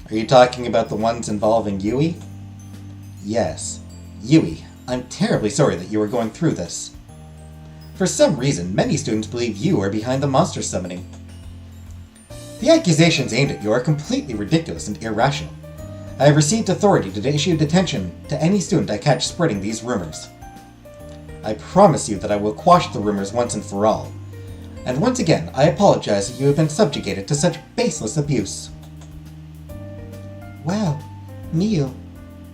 [SPEAKER 2] Are you talking about the ones involving Yui? Yes. Yui, I'm terribly sorry that you are going through this. For some reason, many students believe you are behind the monster summoning. The accusations aimed at you are completely ridiculous and irrational. I have received authority to issue detention to any student I catch spreading these rumors. I promise you that I will quash the rumors once and for all. And once again, I apologize that you have been subjugated to such baseless abuse. Wow, Miyu,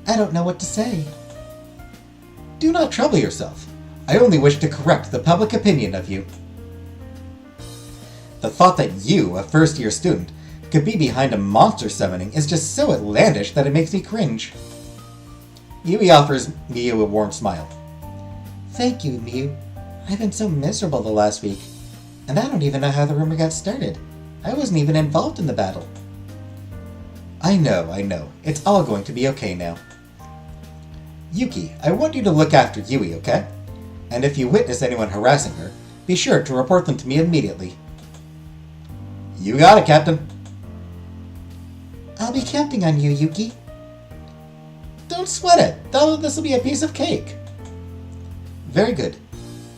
[SPEAKER 2] I don't know what to say. Do not trouble yourself. I only wish to correct the public opinion of you. The thought that you, a first-year student, could be behind a monster summoning is just so outlandish that it makes me cringe. Yui offers Miyu a warm smile. Thank you, Miyu. I've been so miserable the last week, and I don't even know how the rumor got started. I wasn't even involved in the battle. I know. It's all going to be okay now. Yuki, I want you to look after Yui, okay? And if you witness anyone harassing her, be sure to report them to me immediately. You got it, Captain. I'll be counting on you, Yuki. Don't sweat it. This'll be a piece of cake. Very good.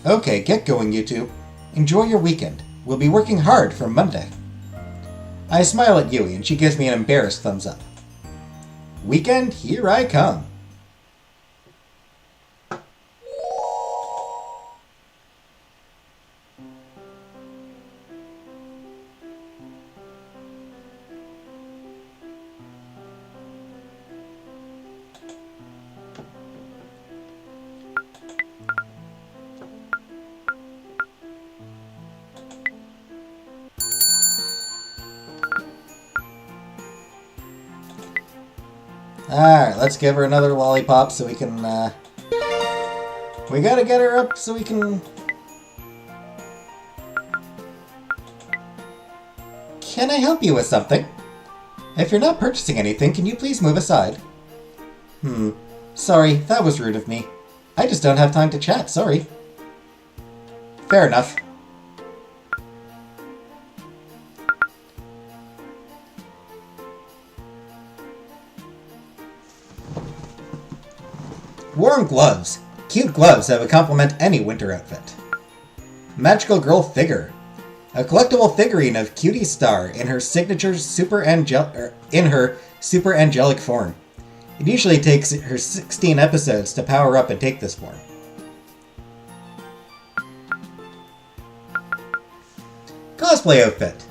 [SPEAKER 2] Okay, get going, you two. Enjoy your weekend. We'll be working hard for Monday. I smile at Yui, and she gives me an embarrassed thumbs up. Weekend, here I come. Alright, let's give her another lollipop so we can, we gotta get her up so we can... Can I help you with something? If you're not purchasing anything, can you please move aside? Sorry, that was rude of me. I just don't have time to chat, sorry. Fair enough. Warm gloves. Cute gloves that would complement any winter outfit. Magical Girl Figure. A collectible figurine of Cutie Star in her signature super angelic form. It usually takes her 16 episodes to power up and take this form. Cosplay outfit.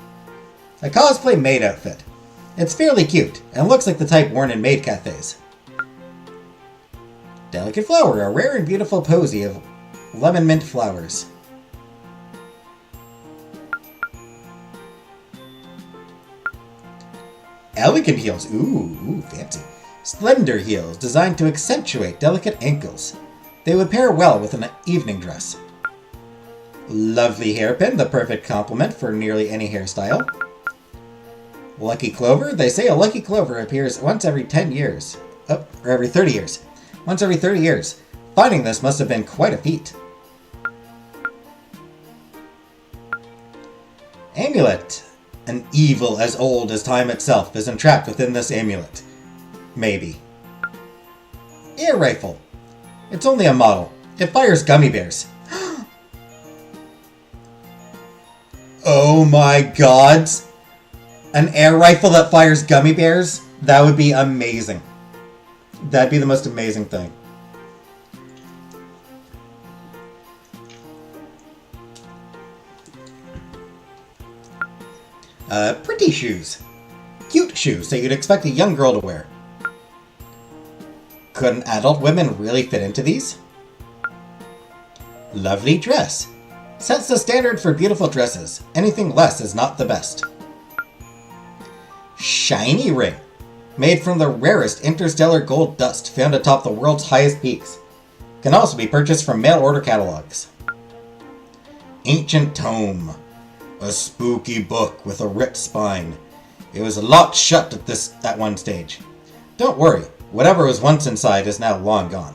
[SPEAKER 2] A cosplay maid outfit. It's fairly cute and looks like the type worn in maid cafes. Delicate flower, a rare and beautiful posy of lemon mint flowers. Elegant heels, ooh, fancy. Slender heels, designed to accentuate delicate ankles. They would pair well with an evening dress. Lovely hairpin, the perfect complement for nearly any hairstyle. Lucky clover, they say a lucky clover appears once every 10 years. Or every 30 years. Once every 30 years. Finding this must have been quite a feat. Amulet. An evil as old as time itself is entrapped within this amulet. Maybe. Air rifle. It's only a model. It fires gummy bears. Oh my god! An air rifle that fires gummy bears? That would be amazing. That'd be the most amazing thing. Pretty shoes. Cute shoes that you'd expect a young girl to wear. Couldn't adult women really fit into these? Lovely dress. Sets the standard for beautiful dresses. Anything less is not the best. Shiny ring.
[SPEAKER 1] made from the rarest interstellar gold dust found atop the world's highest peaks. Can also be purchased from mail order catalogs. Ancient Tome. A spooky book with a ripped spine. It was locked shut at one stage. Don't worry, whatever was once inside is now long gone.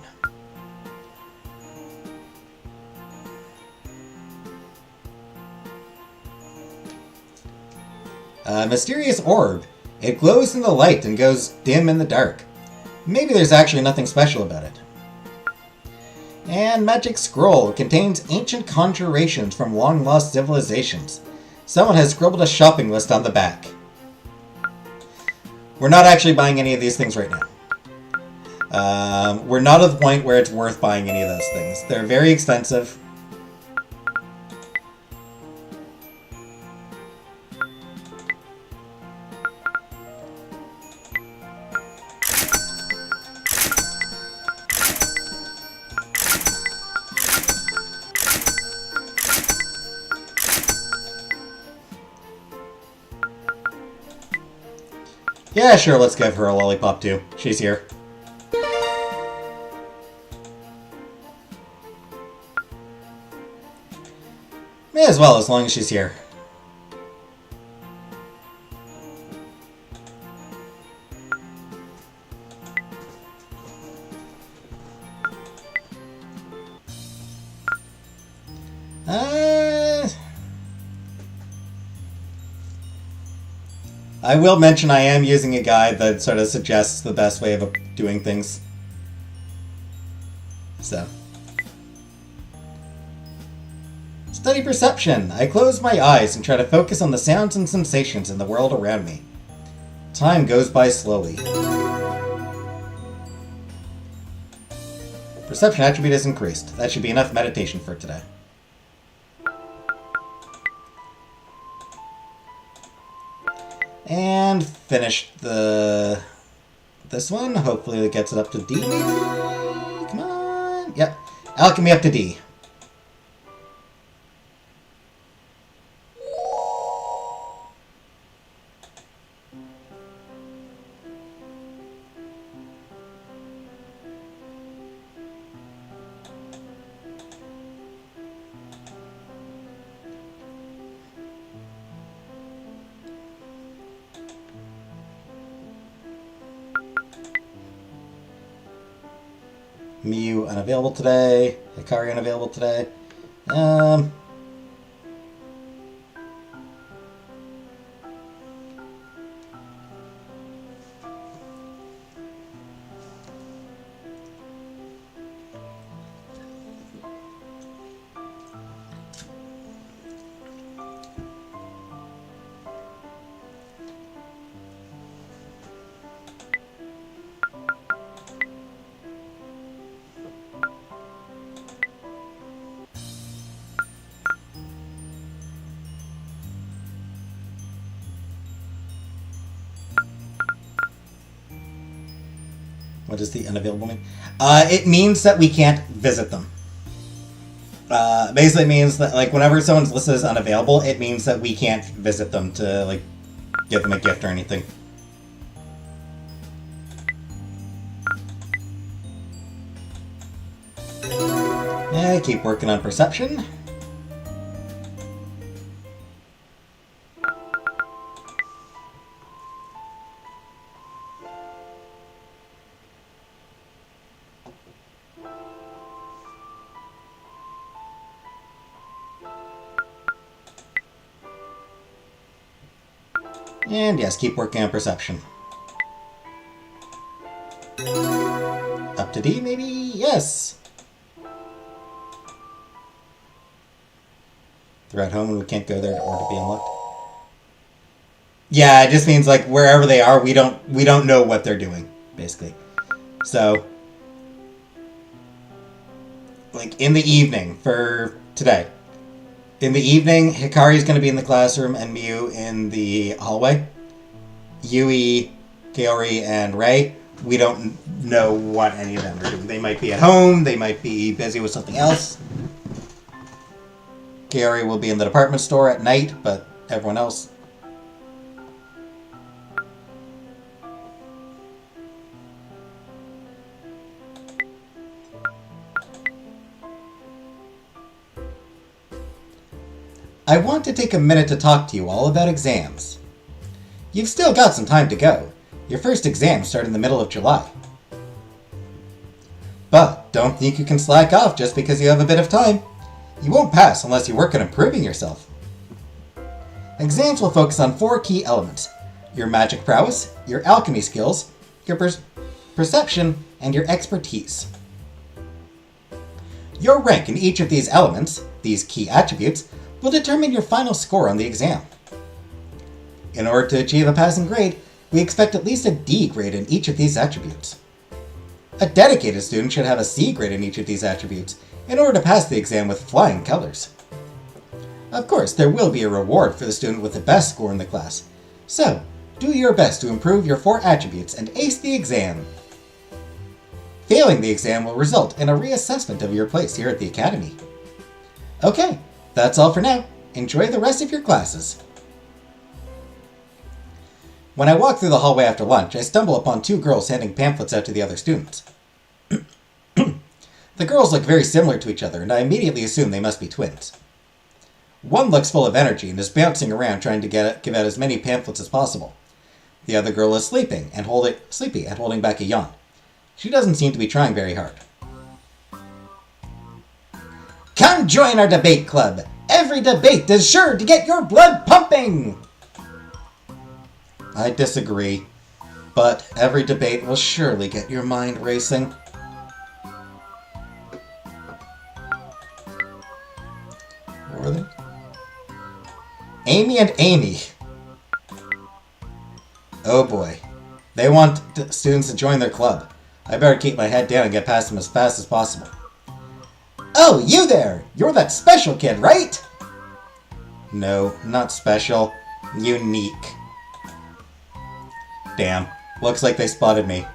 [SPEAKER 1] A mysterious orb. It glows in the light and goes dim in the dark. Maybe there's actually nothing special about it. And Magic Scroll contains ancient conjurations from long-lost civilizations. Someone has scribbled a shopping list on the back. We're not actually buying any of these things right now. We're not at the point where it's worth buying any of those things. They're very expensive. Yeah, sure, let's give her a lollipop too. She's here. May as well, as long as she's here. I will mention I am using a guide that sort of suggests the best way of doing things. So. Study perception. I close my eyes and try to focus on the sounds and sensations in the world around me. Time goes by slowly. Perception attribute is increased. That should be enough meditation for today. And finish this one. Hopefully it gets it up to D, maybe? Come on. Yep. Alchemy up to D. Miyu unavailable today. Hikari unavailable today. What does the unavailable mean? It means that we can't visit them. Basically means that, like, whenever someone's listed as unavailable, it means that we can't visit them to, like, give them a gift or anything. Yeah, keep working on perception. And yes, keep working on perception. Up to D, maybe? Yes! They're at home and we can't go there or to be unlocked. Yeah, it just means, like, wherever they are, we don't know what they're doing, basically. So, like, in the evening for today. In the evening, Hikari's going to be in the classroom and Miyu in the hallway. Yui, Kaori, and Rei, we don't know what any of them are doing. They might be at home, they might be busy with something else. Kaori will be in the department store at night, but everyone else...
[SPEAKER 2] I want to take a minute to talk to you all about exams. You've still got some time to go. Your first exams start in the middle of July. But don't think you can slack off just because you have a bit of time. You won't pass unless you work on improving yourself. Exams will focus on 4 key elements: your magic prowess, your alchemy skills, your perception, and your expertise. Your rank in each of these elements, these key attributes, will determine your final score on the exam. In order to achieve a passing grade, we expect at least a D grade in each of these attributes. A dedicated student should have a C grade in each of these attributes in order to pass the exam with flying colors. Of course, there will be a reward for the student with the best score in the class, so do your best to improve your 4 attributes and ace the exam. Failing the exam will result in a reassessment of your place here at the Academy. Okay, that's all for now. Enjoy the rest of your classes. When I walk through the hallway after lunch, I stumble upon 2 girls handing pamphlets out to the other students. The girls look very similar to each other, and I immediately assume they must be twins. One looks full of energy and is bouncing around trying to give out as many pamphlets as possible. The other girl is sleepy and holding back a yawn. She doesn't seem to be trying very hard. Come join our debate club! Every debate is sure to get your blood pumping! I disagree, but every debate will surely get your mind racing. What were they? Amy and Amy. Oh boy. They want students to join their club. I better keep my head down and get past them as fast as possible. Oh, you there! You're that special kid, right? No, not special. Unique. Damn. Looks like they spotted me.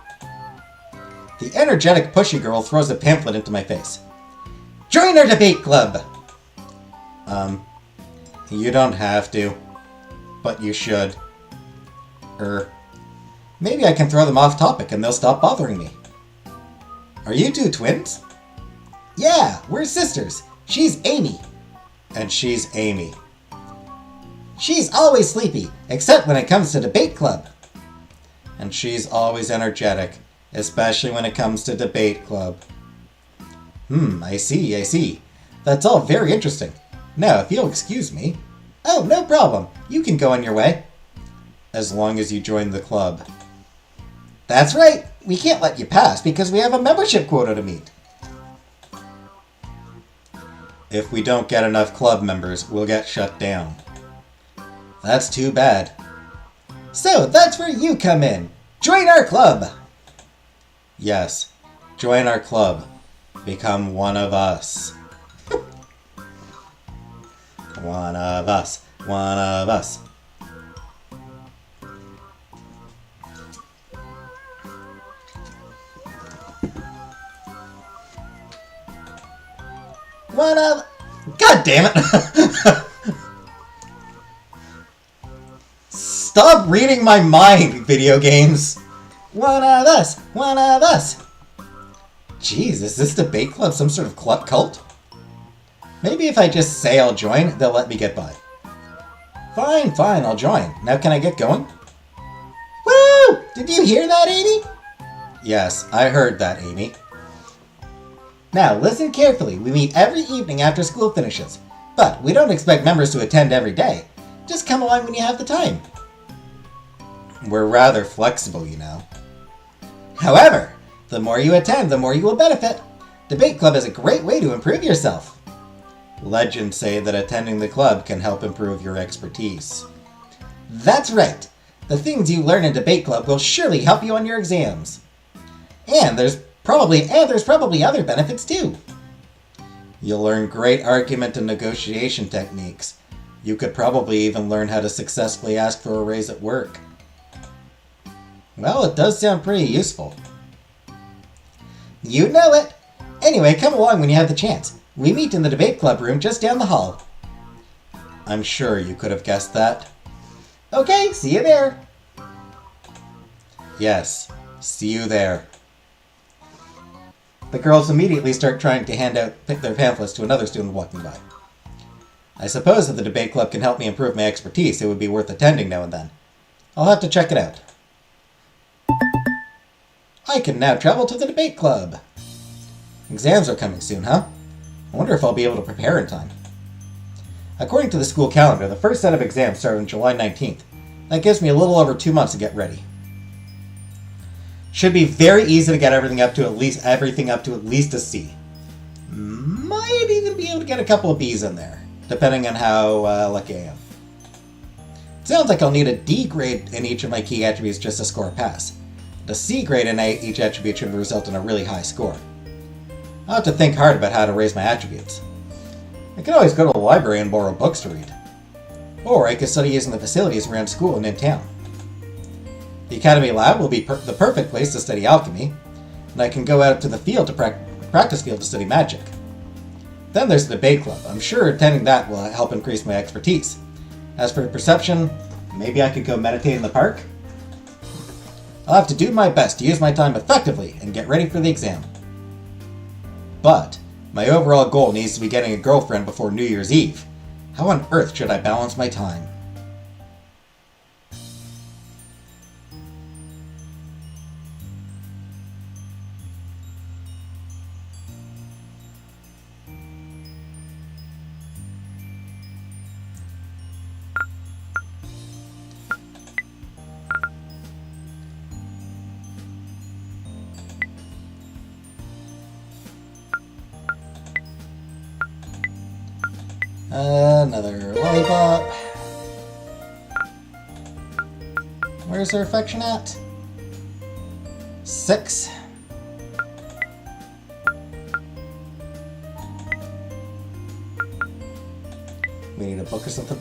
[SPEAKER 2] The energetic pushy girl throws a pamphlet into my face. Join our debate club! You don't have to. But you should. Maybe I can throw them off topic and they'll stop bothering me. Are you 2 twins? Yeah, we're sisters. She's Amy. And she's Amy. She's always sleepy, except when it comes to debate club. And she's always energetic, especially when it comes to debate club. I see. That's all very interesting. Now, if you'll excuse me... Oh, no problem. You can go on your way. As long as you join the club. That's right. We can't let you pass because we have a membership quota to meet. If we don't get enough club members, we'll get shut down. That's too bad. So, that's where you come in. Join our club! Yes, join our club. Become one of us. One of us. One of us. One of... God damn it! Stop reading my mind, video games! One of us! One of us! Jeez, is this debate club some sort of cult? Maybe if I just say I'll join, they'll let me get by. Fine, I'll join. Now can I get going? Woo! Did you hear that, Amy? Yes, I heard that, Amy. Now, listen carefully. We meet every evening after school finishes. But we don't expect members to attend every day. Just come along when you have the time. We're rather flexible, you know. However, the more you attend, the more you will benefit. Debate club is a great way to improve yourself. Legends say that attending the club can help improve your expertise. That's right. The things you learn in debate club will surely help you on your exams. And there's probably other benefits too. You'll learn great argument and negotiation techniques. You could probably even learn how to successfully ask for a raise at work. Well, it does sound pretty useful. You know it! Anyway, come along when you have the chance. We meet in the debate club room just down the hall. I'm sure you could have guessed that. Okay, see you there. Yes, see you there. The girls immediately start trying to hand out their pamphlets to another student walking by.
[SPEAKER 1] I suppose if the debate club can help me improve my expertise, it would be worth attending now and then. I'll have to check it out. I can now travel to the debate club. Exams are coming soon, huh? I wonder if I'll be able to prepare in time. According to the school calendar, the first set of exams start on July 19th. That gives me a little over 2 months to get ready. Should be very easy to get everything up to at least a C. Might even be able to get a couple of B's in there, depending on how lucky I am. Sounds like I'll need a D grade in each of my key attributes just to score a pass. The C grade in each attribute should result in a really high score. I'll have to think hard about how to raise my attributes. I could always go to the library and borrow books to read. Or I could study using the facilities around school and in town. The Academy Lab will be the perfect place to study alchemy, and I can go out to the field to practice field to study magic. Then there's the debate club. I'm sure attending that will help increase my expertise. As for perception, maybe I could go meditate in the park? I'll have to do my best to use my time effectively and get ready for the exam. But my overall goal needs to be getting a girlfriend before New Year's Eve. How on earth should I balance my time? Another lollipop. Where's her affection at? 6. We need a book or something.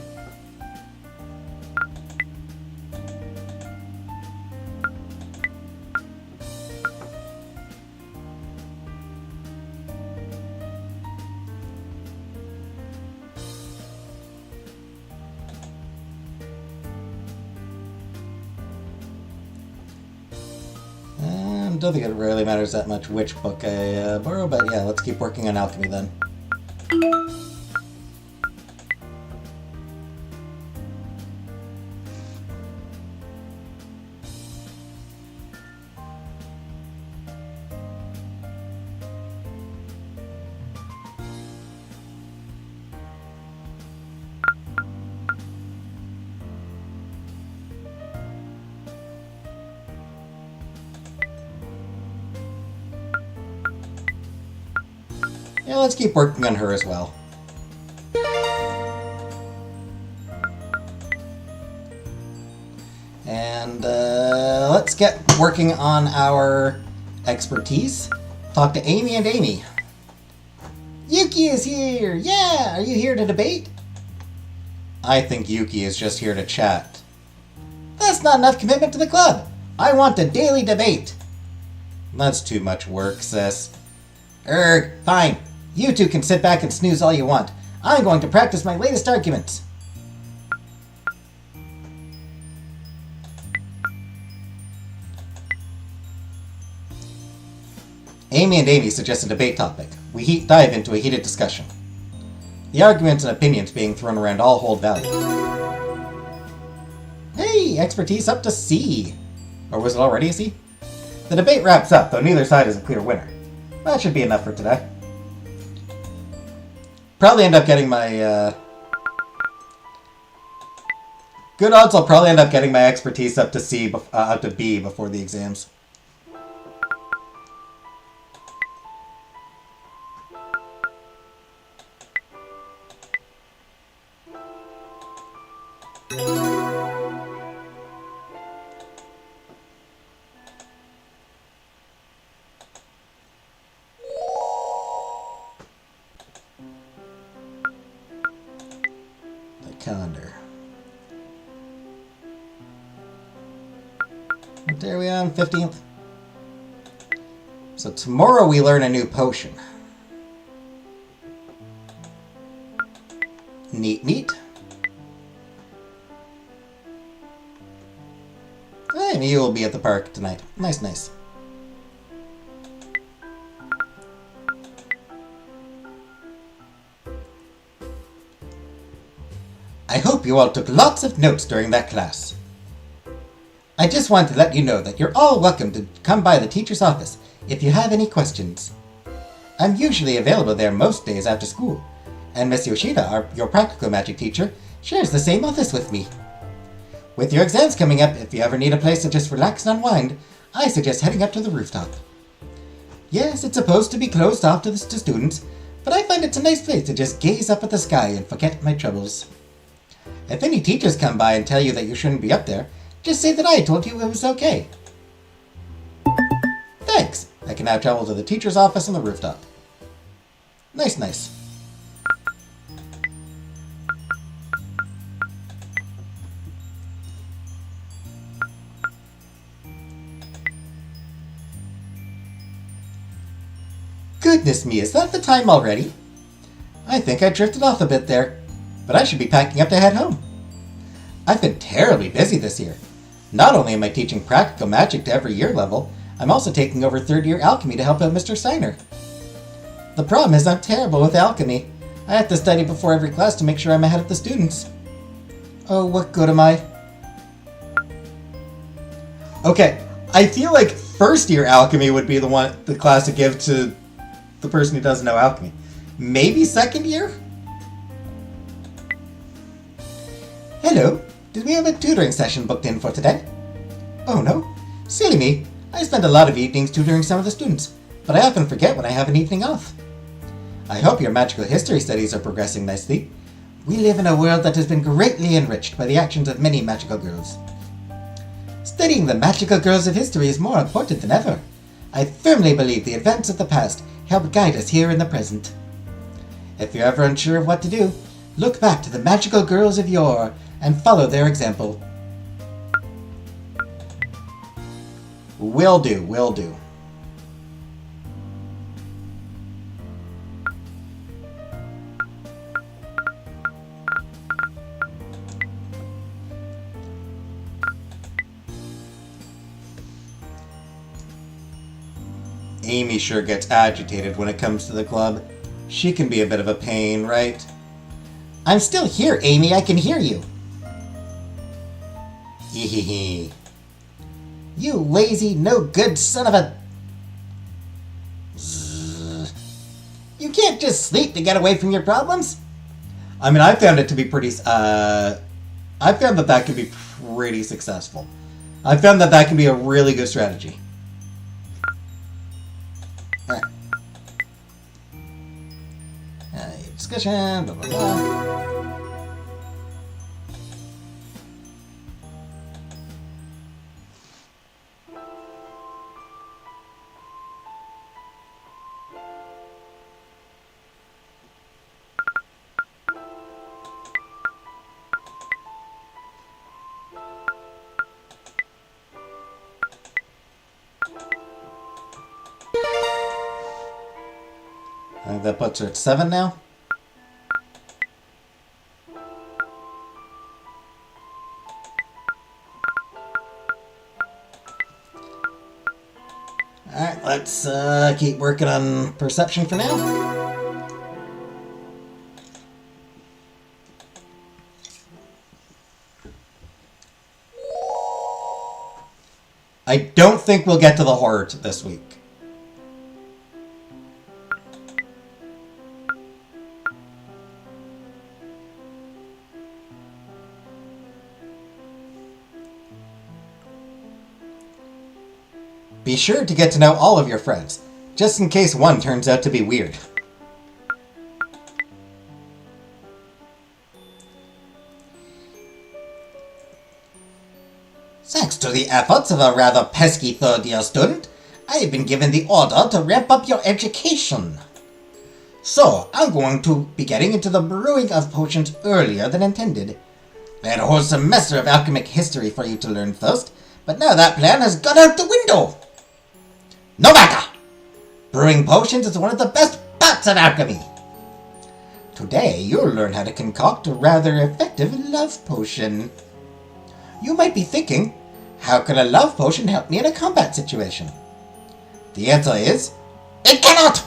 [SPEAKER 1] I don't think it really matters that much which book I borrow, but yeah, let's keep working on alchemy then. Yeah, let's keep working on her as well. And let's get working on our expertise. Talk to Amy and Amy. Yuki is here! Yeah! Are you here to debate? I think Yuki is just here to chat. That's not enough commitment to the club. I want a daily debate. That's too much work, sis. Fine. You two can sit back and snooze all you want. I'm going to practice my latest arguments. Amy and Amy suggest a debate topic. We dive into a heated discussion. The arguments and opinions being thrown around all hold value. Hey, expertise up to C. Or was it already a C? The debate wraps up, though neither side is a clear winner. That should be enough for today. Probably end up getting my, good odds I'll probably end up getting my expertise up to up to B before the exams. Calendar. What day are we on? 15th? So tomorrow we learn a new potion. Neat, neat. Hey, maybe you'll be at the park tonight. Nice, nice.
[SPEAKER 2] I hope you all took lots of notes during that class. I just wanted to let you know that you're all welcome to come by the teacher's office if you have any questions. I'm usually available there most days after school, and Miss Yoshida, your practical magic teacher, shares the same office with me. With your exams coming up, if you ever need a place to just relax and unwind, I suggest heading up to the rooftop. Yes, it's supposed to be closed off to students, but I find it's a nice place to just gaze up at the sky and forget my troubles. If any teachers come by and tell you that you shouldn't be up there, just say that I told you it was okay. Thanks. I can now travel to the teacher's office on the rooftop. Nice. Goodness me, is that the time already? I think I drifted off a bit there, but I should be packing up to head home. I've been terribly busy this year. Not only am I teaching practical magic to every year level, I'm also taking over third year alchemy to help out Mr. Steiner. The problem is I'm terrible with alchemy. I have to study before every class to make sure I'm ahead of the students. Oh, what good am I? Okay, I feel like first year alchemy would be the class to give to the person who doesn't know alchemy. Maybe second year? Hello, did we have a tutoring session booked in for today? Oh no, silly me. I spend a lot of evenings tutoring some of the students, but I often forget when I have an evening off. I hope your magical history studies are progressing nicely. We live in a world that has been greatly enriched by the actions of many magical girls. Studying the magical girls of history is more important than ever. I firmly believe the events of the past help guide us here in the present. If you're ever unsure of what to do, look back to the magical girls of yore and follow their example. Will do. Amy sure gets agitated when it comes to the club. She can be a bit of a pain, right? I'm still here, Amy. I can hear you. Hehehe. You lazy, no-good son of a... Zzz. You can't just sleep to get away from your problems? I mean, I found it to be pretty... I found that could be pretty successful. I found that can be a really good strategy. Alright. Discussion, blah, blah, blah. That puts her at 7 now. Alright, let's keep working on perception for now. I don't think we'll get to the horror this week. Be sure to get to know all of your friends, just in case one turns out to be weird. Thanks to the efforts of a rather pesky third-year student, I have been given the order to ramp up your education. So, I'm going to be getting into the brewing of potions earlier than intended. I had a whole semester of alchemic history for you to learn first, but now that plan has gone out the window. No matter! Brewing potions is one of the best parts of alchemy. Today, you'll learn how to concoct a rather effective love potion. You might be thinking, how can a love potion help me in a combat situation? The answer is, it cannot!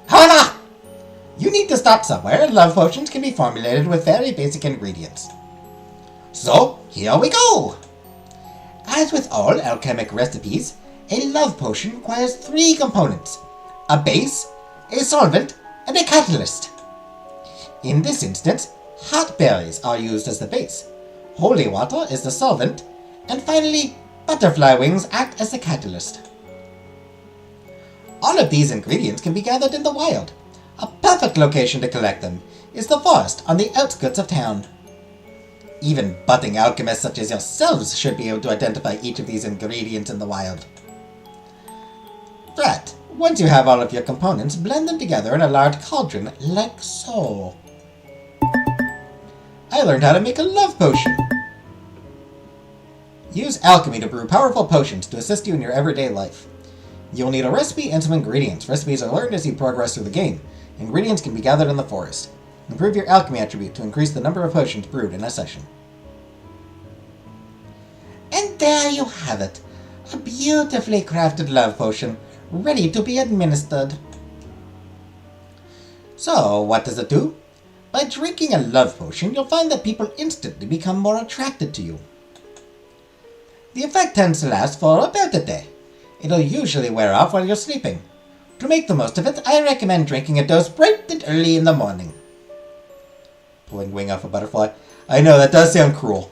[SPEAKER 2] However, You need to start somewhere, and love potions can be formulated with very basic ingredients. So, here we go! As with all alchemic recipes, a love potion requires 3 components: a base, a solvent, and a catalyst. In this instance, hot berries are used as the base, holy water is the solvent, and finally, butterfly wings act as the catalyst. All of these ingredients can be gathered in the wild. A perfect location to collect them is the forest on the outskirts of town. Even budding alchemists such as yourselves should be able to identify each of these ingredients in the wild. Right, once you have all of your components, blend them together in a large cauldron, like so. I learned how to make a love potion. Use alchemy to brew powerful potions to assist you in your everyday life. You'll need a recipe and some ingredients. Recipes are learned as you progress through the game. Ingredients can be gathered in the forest. Improve your alchemy attribute to increase the number of potions brewed in a session. And there you have it. A beautifully crafted love potion, ready to be administered. So, what does it do? By drinking a love potion, you'll find that people instantly become more attracted to you. The effect tends to last for about a day. It'll usually wear off while you're sleeping. To make the most of it, I recommend drinking a dose bright and early in the morning. Pulling wing off a butterfly. I know, that does sound cruel.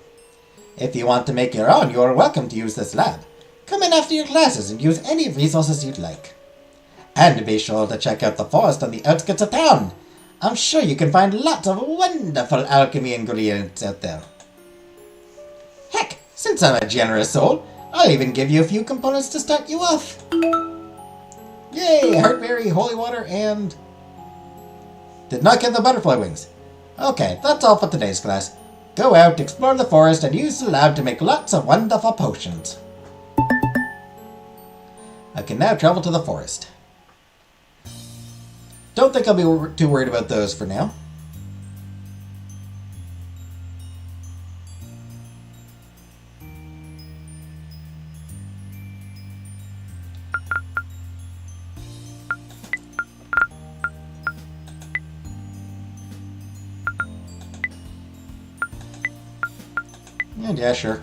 [SPEAKER 2] If you want to make your own, you are welcome to use this lab. Come in after your classes and use any resources you'd like. And be sure to check out the forest on the outskirts of town. I'm sure you can find lots of wonderful alchemy ingredients out there. Heck, since I'm a generous soul, I'll even give you a few components to start you off. Yay! Heartberry, holy water, and... did not get the butterfly wings. Okay, that's all for today's class. Go out, explore the forest, and use the lab to make lots of wonderful potions. I can now travel to the forest. Don't think I'll be too worried about those for now. Yeah, sure.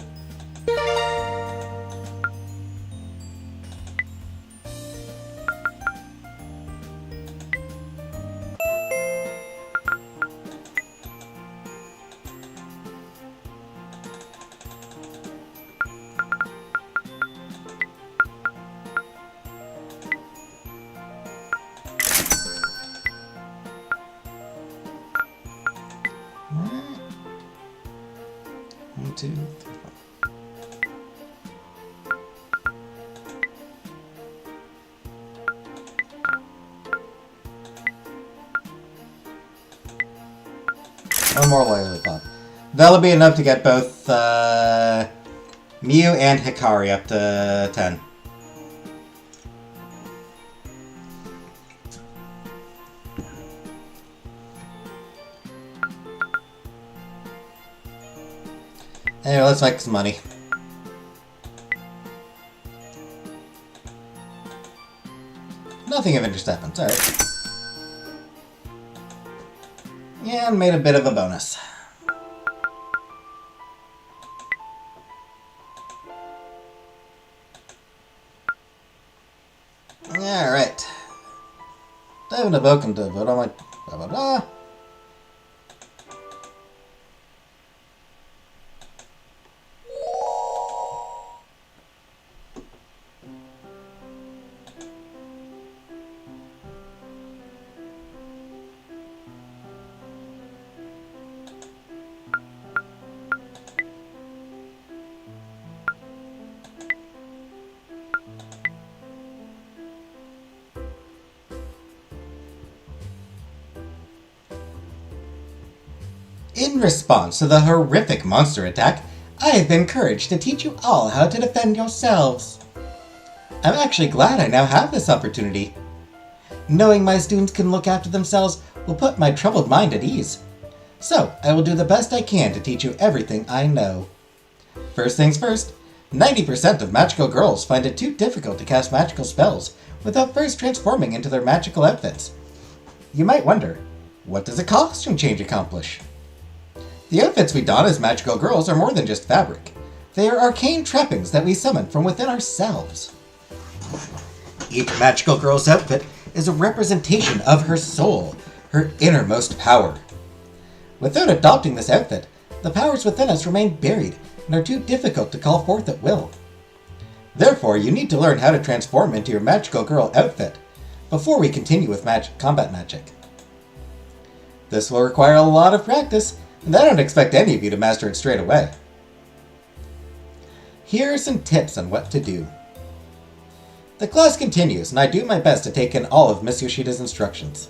[SPEAKER 2] One, two, three, four. One more lollipop. That'll be enough to get both Mew and Hikari up to 10. Anyway, let's make some money. Nothing of interest happens, alright. Yeah, and made a bit of a bonus. Alright. Diving a book and vote on my blah blah blah. In response to the horrific monster attack, I have been encouraged to teach you all how to defend yourselves. I'm actually glad I now have this opportunity. Knowing my students can look after themselves will put my troubled mind at ease. So, I will do the best I can to teach you everything I know. First things first, 90% of magical girls find it too difficult to cast magical spells without first transforming into their magical outfits. You might wonder, What does a costume change accomplish? The outfits we don as magical girls are more than just fabric. They are arcane trappings that we summon from within ourselves. Each magical girl's outfit is a representation of her soul, her innermost power. Without adopting this outfit, the powers within us remain buried and are too difficult to call forth at will. Therefore, you need to learn how to transform into your magical girl outfit before we continue with combat magic. This will require a lot of practice, and I don't expect any of you to master it straight away. Here are some tips on what to do. The class continues, and I do my best to take in all of Miss Yoshida's instructions.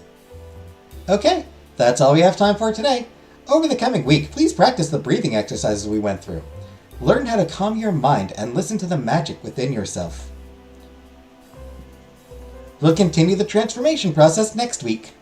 [SPEAKER 2] Okay, that's all we have time for today. Over the coming week, please practice the breathing exercises we went through. Learn how to calm your mind and listen to the magic within yourself. We'll continue the transformation process next week.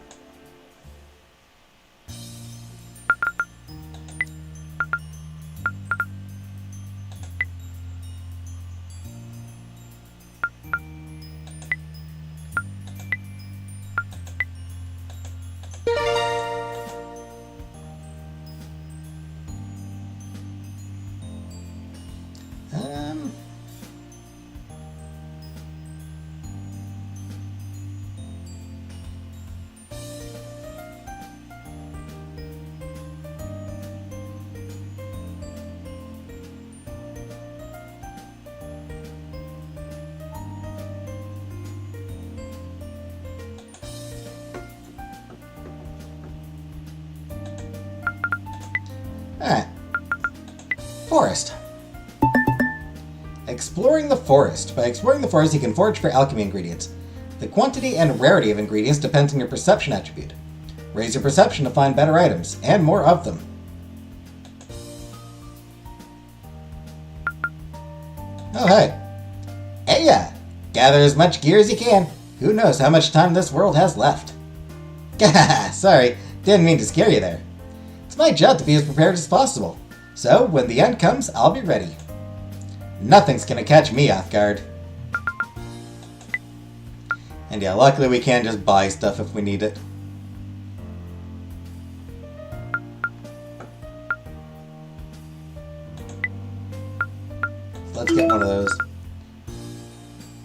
[SPEAKER 2] Alright. Forest. Exploring the forest. By exploring the forest, you can forage for alchemy ingredients. The quantity and rarity of ingredients depends on your perception attribute. Raise your perception to find better items, and more of them. Oh, hey. Hey, yeah. Gather as much gear as you can. Who knows how much time this world has left. Gah, sorry. Didn't mean to scare you there. It's my job to be as prepared as possible. So, when the end comes, I'll be ready. Nothing's gonna catch me off guard. And yeah, luckily we can just buy stuff if we need it. So let's get one of those.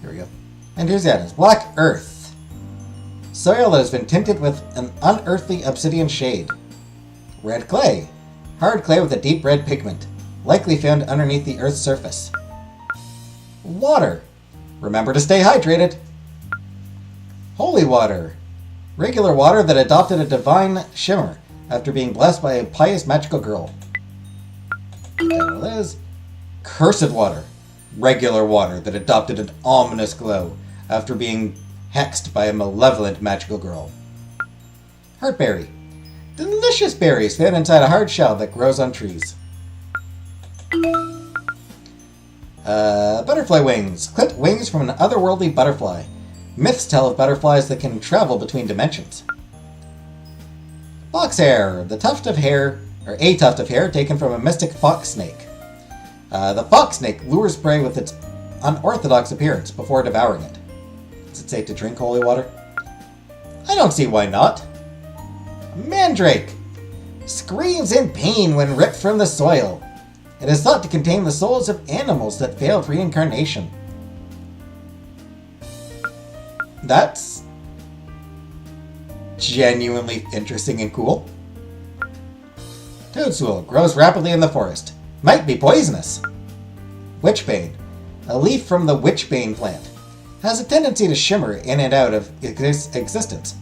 [SPEAKER 2] Here we go. And here's the items. Black Earth. Soil that has been tinted with an unearthly obsidian shade. Red clay. Hard clay with a deep red pigment, likely found underneath the Earth's surface. Water. Remember to stay hydrated. Holy water. Regular water that adopted a divine shimmer after being blessed by a pious magical girl. Get down to those. Cursed water. Regular water that adopted an ominous glow after being hexed by a malevolent magical girl. Heartberry. Delicious berries found inside a hard shell that grows on trees. Butterfly wings. Clipped wings from an otherworldly butterfly. Myths tell of butterflies that can travel between dimensions. Fox hair. The tuft of hair, or a tuft of hair taken from a mystic fox snake. The fox snake lures prey with its unorthodox appearance before devouring it. Is it safe to drink holy water? I don't see why not. Mandrake. Screams in pain when ripped from the soil. It is thought to contain the souls of animals that failed reincarnation. That's genuinely interesting and cool. Toadstool grows rapidly in the forest. Might be poisonous. Witchbane. A leaf from the witchbane plant. Has a tendency to shimmer in and out of existence,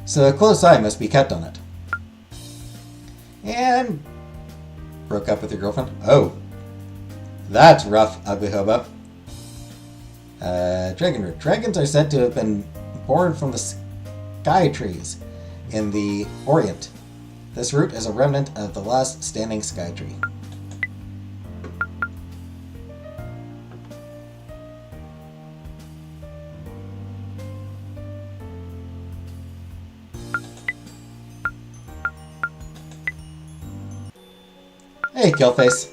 [SPEAKER 2] so a close eye must be kept on it. And broke up with your girlfriend? Oh. That's rough, ugly hobo. Dragon root. Dragons are said to have been born from the sky trees in the Orient. This root is a remnant of the last standing sky tree. Hey, Killface.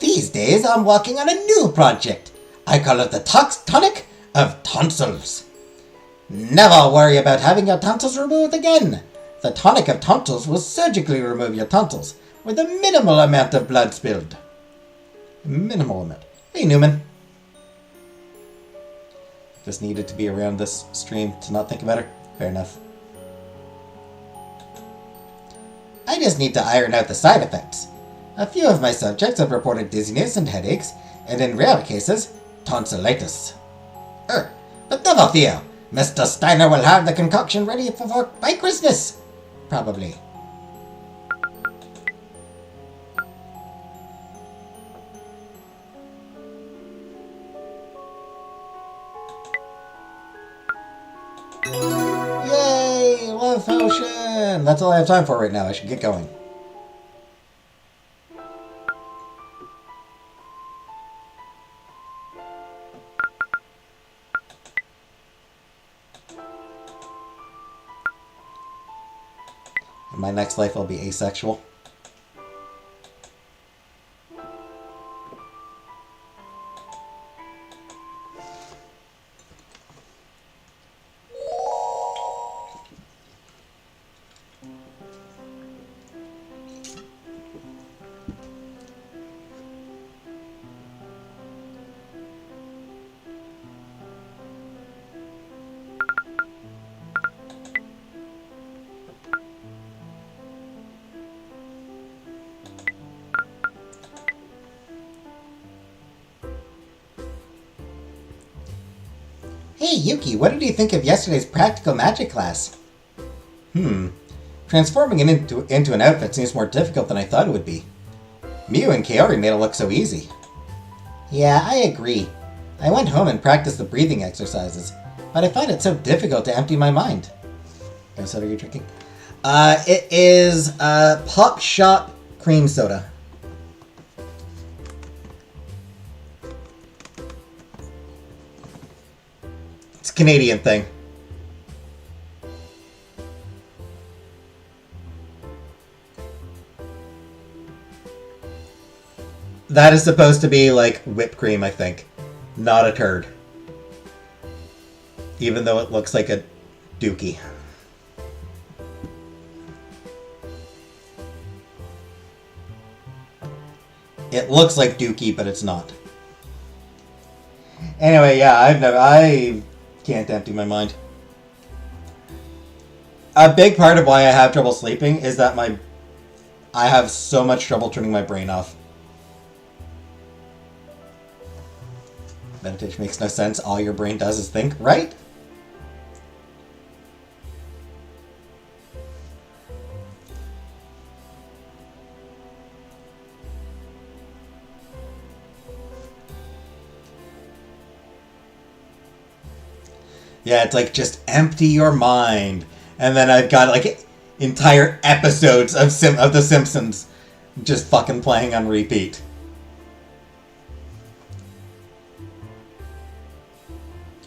[SPEAKER 2] These days, I'm working on a new project. I call it the Tonic of Tonsils. Never worry about having your tonsils removed again. The tonic of tonsils will surgically remove your tonsils with a minimal amount of blood spilled. Minimal amount. Hey, Newman. Just needed to be around this stream to not think about her. Fair enough. I just need to iron out the side effects. A few of my subjects have reported dizziness and headaches, and in rare cases, tonsillitis. But never fear. Mr. Steiner will have the concoction ready by Christmas. Probably. Yay! Love potion! That's all I have time for right now. I should get going. In my next life, I'll be asexual. Hey Yuki, what did you think of yesterday's practical magic class? Transforming it into an outfit seems more difficult than I thought it would be. Miu and Kaori made it look so easy. Yeah, I agree. I went home and practiced the breathing exercises, but I find it so difficult to empty my mind. What soda are you drinking? It is Pop Shop Cream Soda. It's a Canadian thing. That is supposed to be like whipped cream, I think. Not a turd. Even though it looks like a dookie. It looks like dookie, but it's not. Anyway, yeah, I can't empty my mind. A big part of why I have trouble sleeping is that I have so much trouble turning my brain off. Meditation makes no sense. All your brain does is think, right? Yeah, it's like just empty your mind. And then I've got like entire episodes of The Simpsons just fucking playing on repeat.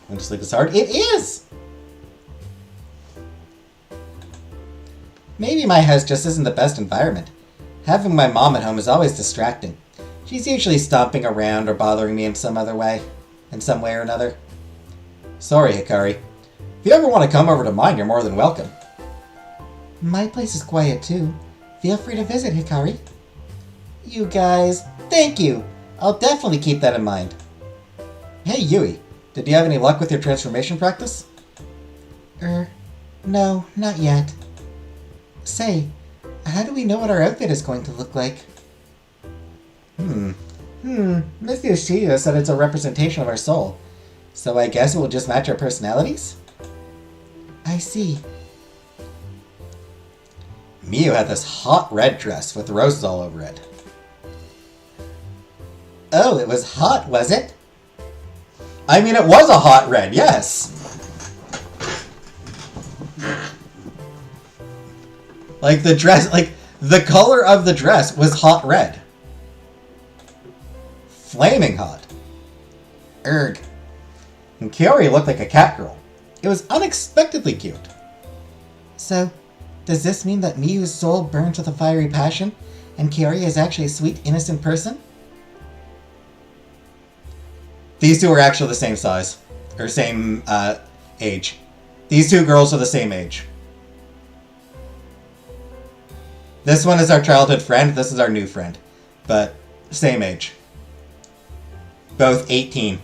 [SPEAKER 2] Going to sleep is hard? It is! Maybe my house just isn't the best environment. Having my mom at home is always distracting. She's usually stomping around or bothering me in some way or another. Sorry, Hikari. If you ever want to come over to mine, you're more than welcome. My place is quiet too. Feel free to visit, Hikari. You guys, thank you. I'll definitely keep that in mind. Hey, Yui. Did you have any luck with your transformation practice? No, not yet. Say, how do we know what our outfit is going to look like? Miss Yoshida said it's a representation of our soul. So I guess it will just match our personalities? I see. Miu had this hot red dress with roses all over it. Oh, it was hot, was it? I mean, it was a hot red, yes! Like, the dress, like, the color of the dress was hot red. Flaming hot. Erg. And Kaori looked like a cat girl. It was unexpectedly cute. So, does this mean that Miu's soul burns with a fiery passion, and Kaori is actually a sweet, innocent person? These two are actually the same size. Or same age.
[SPEAKER 1] These two girls are the same age. This one is our childhood friend. This is our new friend. But same age. Both 18.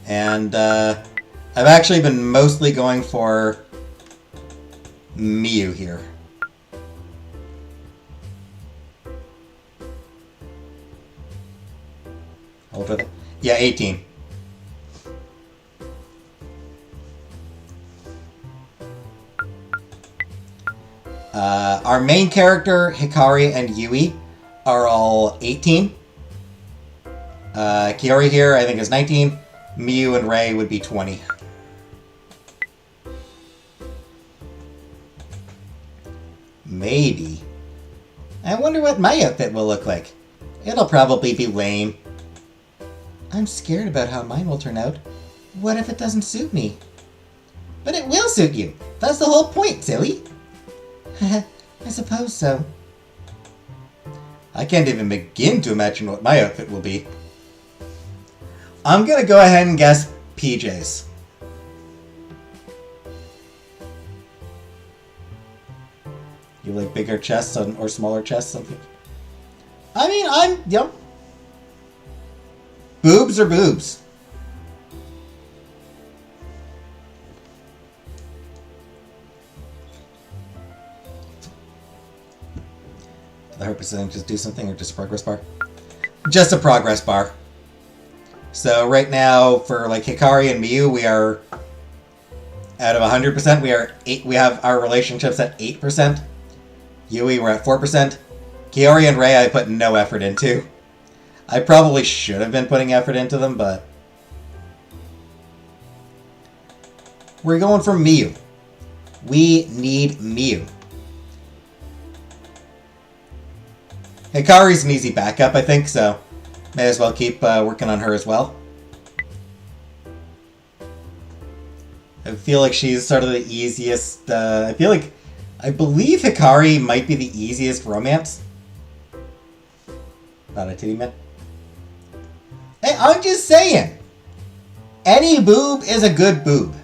[SPEAKER 1] And I've actually been mostly going for Miyu here. How old are they? Yeah, 18. Our main character, Hikari and Yui, are all 18. Kiori here, I think, is 19. Miyu and Rei would be 20. Maybe. I wonder what my outfit will look like. It'll probably be lame.
[SPEAKER 2] I'm scared about how mine will turn out. What if it doesn't suit me?
[SPEAKER 1] But it will suit you. That's the whole point, silly.
[SPEAKER 2] I suppose so.
[SPEAKER 1] I can't even begin to imagine what my outfit will be. I'm gonna go ahead and guess PJs. You like bigger chests or smaller chests? Something. I mean, yep. Boobs are boobs. The 100% just do something or just a progress bar? Just a progress bar. So right now for like Hikari and Miyu, we are out of 100%. We have our relationships at 8%. Yui, we're at 4%. Kiori and Rei, I put no effort into. I probably should have been putting effort into them, but we're going for Miyu. We need Miyu. Hikari's an easy backup, I think, so may as well keep working on her as well. I feel like she's sort of the easiest. I believe Hikari might be the easiest romance. Not a titty man. Hey, I'm just saying. Any boob is a good boob.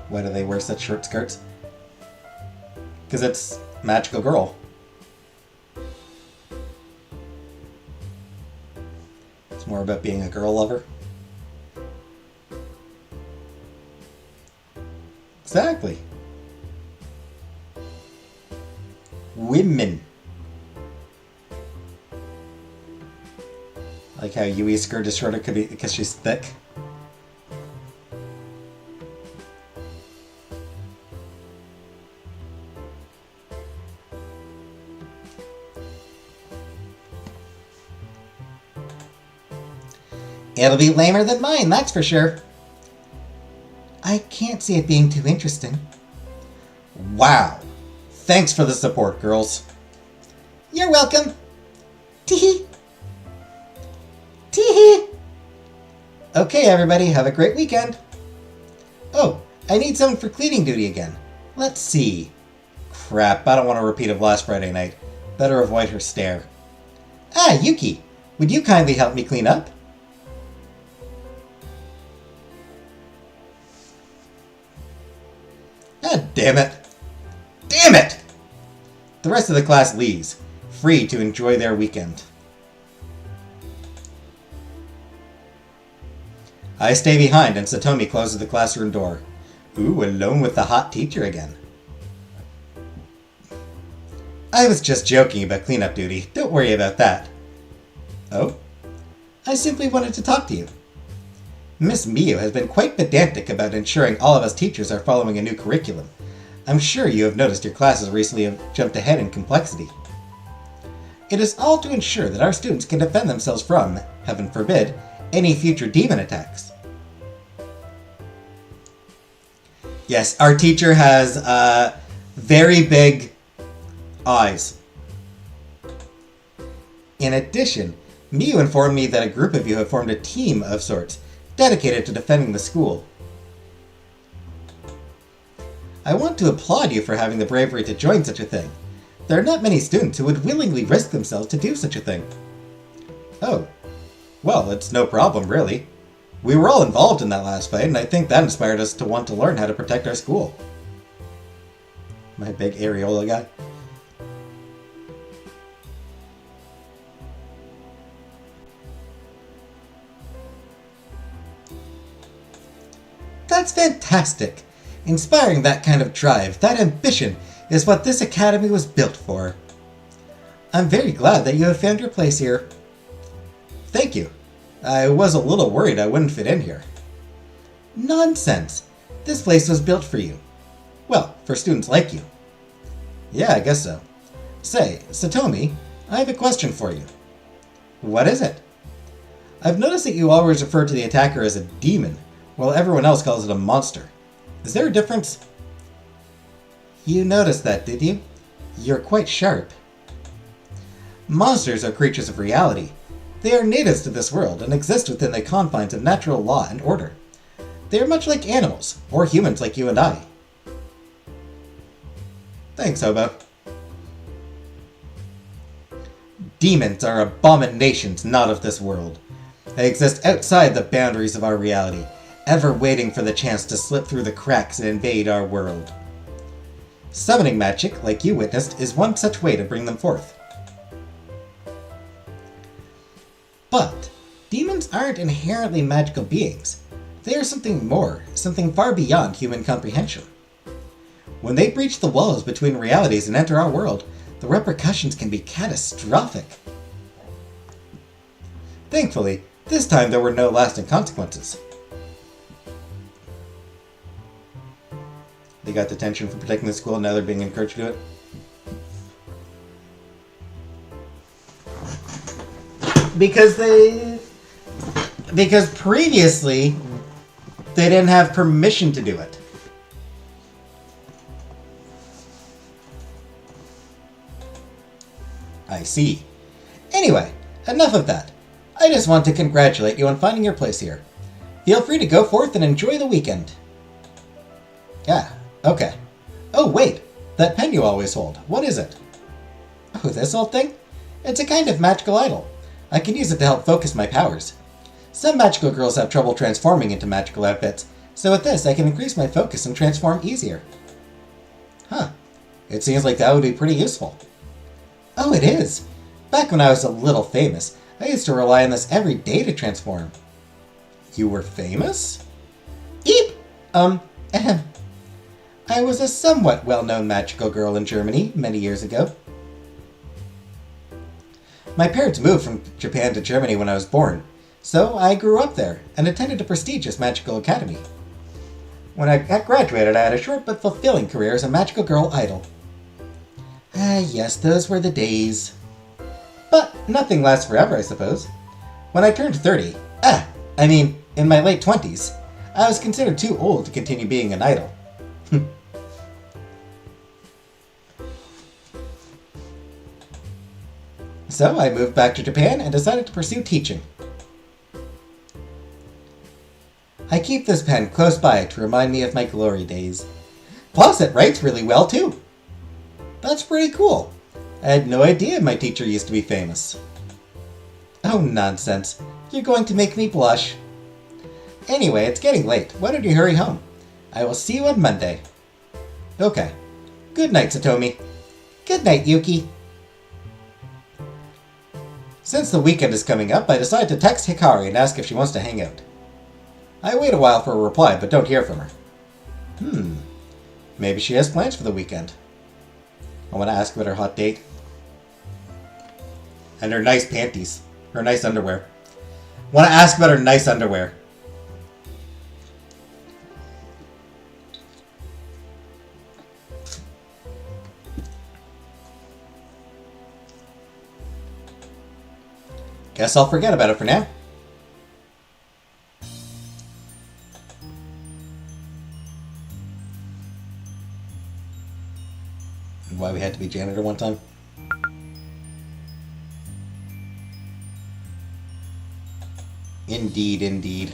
[SPEAKER 1] Why do they wear such short skirts? Because it's Magical Girl. It's more about being a girl lover. Exactly. Women. Like how Yui's skirt is shorter could be because she's thick. It'll be lamer than mine, that's for sure.
[SPEAKER 2] I can't see it being too interesting.
[SPEAKER 1] Wow. Thanks for the support, girls.
[SPEAKER 2] You're welcome. Teehee. Teehee.
[SPEAKER 1] Okay, everybody, have a great weekend. Oh, I need someone for cleaning duty again. Let's see. Crap, I don't want a repeat of last Friday night. Better avoid her stare. Ah, Yuki, would you kindly help me clean up? Ah, damn it. Damn it! The rest of the class leaves, free to enjoy their weekend. I stay behind and Satomi closes the classroom door. Ooh, alone with the hot teacher again. I was just joking about cleanup duty. Don't worry about that. Oh? I simply wanted to talk to you. Miss Miyu has been quite pedantic about ensuring all of us teachers are following a new curriculum. I'm sure you have noticed your classes recently have jumped ahead in complexity. It is all to ensure that our students can defend themselves from, heaven forbid, any future demon attacks. Yes, our teacher has very big eyes. In addition, Miyu informed me that a group of you have formed a team of sorts, dedicated to defending the school. I want to applaud you for having the bravery to join such a thing.
[SPEAKER 2] There are not many students who would willingly risk themselves to do such a thing.
[SPEAKER 1] Oh. Well, it's no problem, really. We were all involved in that last fight, and I think that inspired us to want to learn how to protect our school. My big areola guy.
[SPEAKER 2] That's fantastic! Inspiring that kind of drive, that ambition, is what this academy was built for. I'm very glad that you have found your place here.
[SPEAKER 1] Thank you. I was a little worried I wouldn't fit in here.
[SPEAKER 2] Nonsense! This place was built for you. Well, for students like you.
[SPEAKER 1] Yeah, I guess so.
[SPEAKER 2] Say, Satomi, I have a question for you.
[SPEAKER 1] What is it?
[SPEAKER 2] I've noticed that you always refer to the attacker as a demon, while everyone else calls it a monster. Is there a difference? You noticed that, did you? You're quite sharp. Monsters are creatures of reality. They are natives to this world and exist within the confines of natural law and order. They are much like animals, or humans like you and I.
[SPEAKER 1] Thanks, Hobo.
[SPEAKER 2] Demons are abominations not of this world. They exist outside the boundaries of our reality, ever waiting for the chance to slip through the cracks and invade our world. Summoning magic, like you witnessed, is one such way to bring them forth. But demons aren't inherently magical beings. They are something more, something far beyond human comprehension. When they breach the walls between realities and enter our world, the repercussions can be catastrophic. Thankfully, this time there were no lasting consequences.
[SPEAKER 1] They got detention for protecting the school, now they're being encouraged to do it.
[SPEAKER 2] Because previously, they didn't have permission to do it. I see. Anyway, enough of that. I just want to congratulate you on finding your place here. Feel free to go forth and enjoy the weekend. Yeah, okay. Oh, wait. That pen you always hold. What is it? Oh, this old thing? It's a kind of magical idol. I can use it to help focus my powers. Some magical girls have trouble transforming into magical outfits, so with this I can increase my focus and transform easier. Huh. It seems like that would be pretty useful. Oh, it is. Back when I was a little famous, I used to rely on this every day to transform.
[SPEAKER 1] You were famous?
[SPEAKER 2] Eep! Ahem. I was a somewhat well-known magical girl in Germany many years ago. My parents moved from Japan to Germany when I was born, so I grew up there and attended a prestigious magical academy. When I graduated, I had a short but fulfilling career as a magical girl idol. Ah, yes, those were the days. But nothing lasts forever, I suppose. When I turned 30, in my late 20s, I was considered too old to continue being an idol. So I moved back to Japan and decided to pursue teaching. I keep this pen close by to remind me of my glory days. Plus, it writes really well, too. That's pretty cool. I had no idea my teacher used to be famous. Oh, nonsense. You're going to make me blush. Anyway, it's getting late. Why don't you hurry home? I will see you on Monday. Okay. Good night, Satomi. Good night, Yuki. Since the weekend is coming up, I decide to text Hikari and ask if she wants to hang out. I wait a while for a reply, but don't hear from her. Maybe she has plans for the weekend. I want to ask about her hot date. And her nice panties. Her nice underwear. I want to ask about her nice underwear. Guess I'll forget about it for now. Why we had to be janitor one time? Indeed, indeed.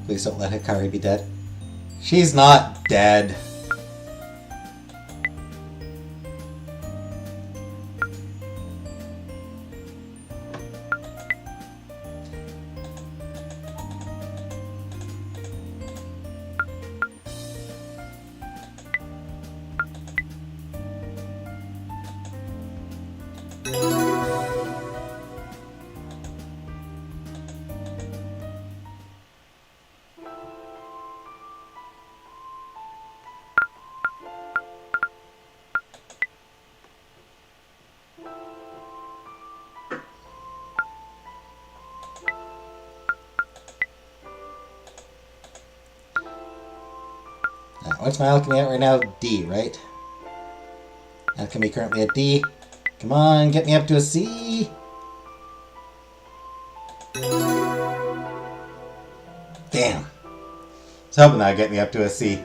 [SPEAKER 2] Please don't let Hikari be dead. She's not dead. What's my alchemy at right now? D, right? Alchemy currently at D. Come on, get me up to a C. Damn. I was hoping that would get me up to a C.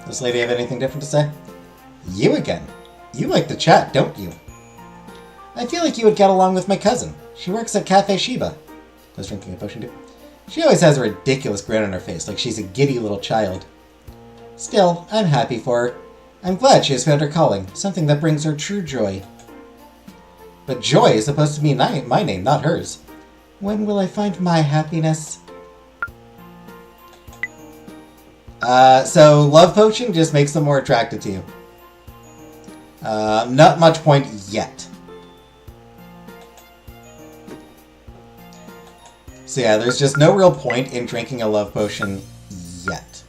[SPEAKER 2] This lady have anything different to say? You again. You like to chat, don't you? I feel like you would get along with my cousin. She works at Cafe Shiba. I was drinking a potion too. She always has a ridiculous grin on her face, like she's a giddy little child. Still, I'm happy for her. I'm glad she has found her calling, something that brings her true joy. But Joy is supposed to be my name, not hers. When will I find my happiness? So love potion just makes them more attracted to you. Not much point yet. So yeah, there's just no real point in drinking a love potion yet.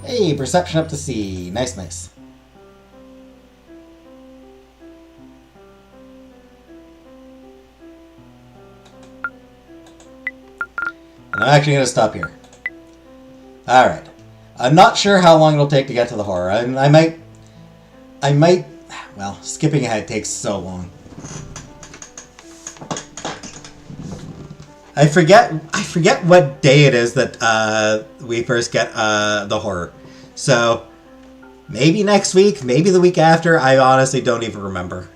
[SPEAKER 2] Hey, perception up to C. Nice, nice. And I'm actually going to stop here. Alright. I'm not sure how long it'll take to get to the horror. I might... Well, skipping ahead takes so long. I forget what day it is that we first get the horror. So, maybe next week, maybe the week after. I honestly don't even remember.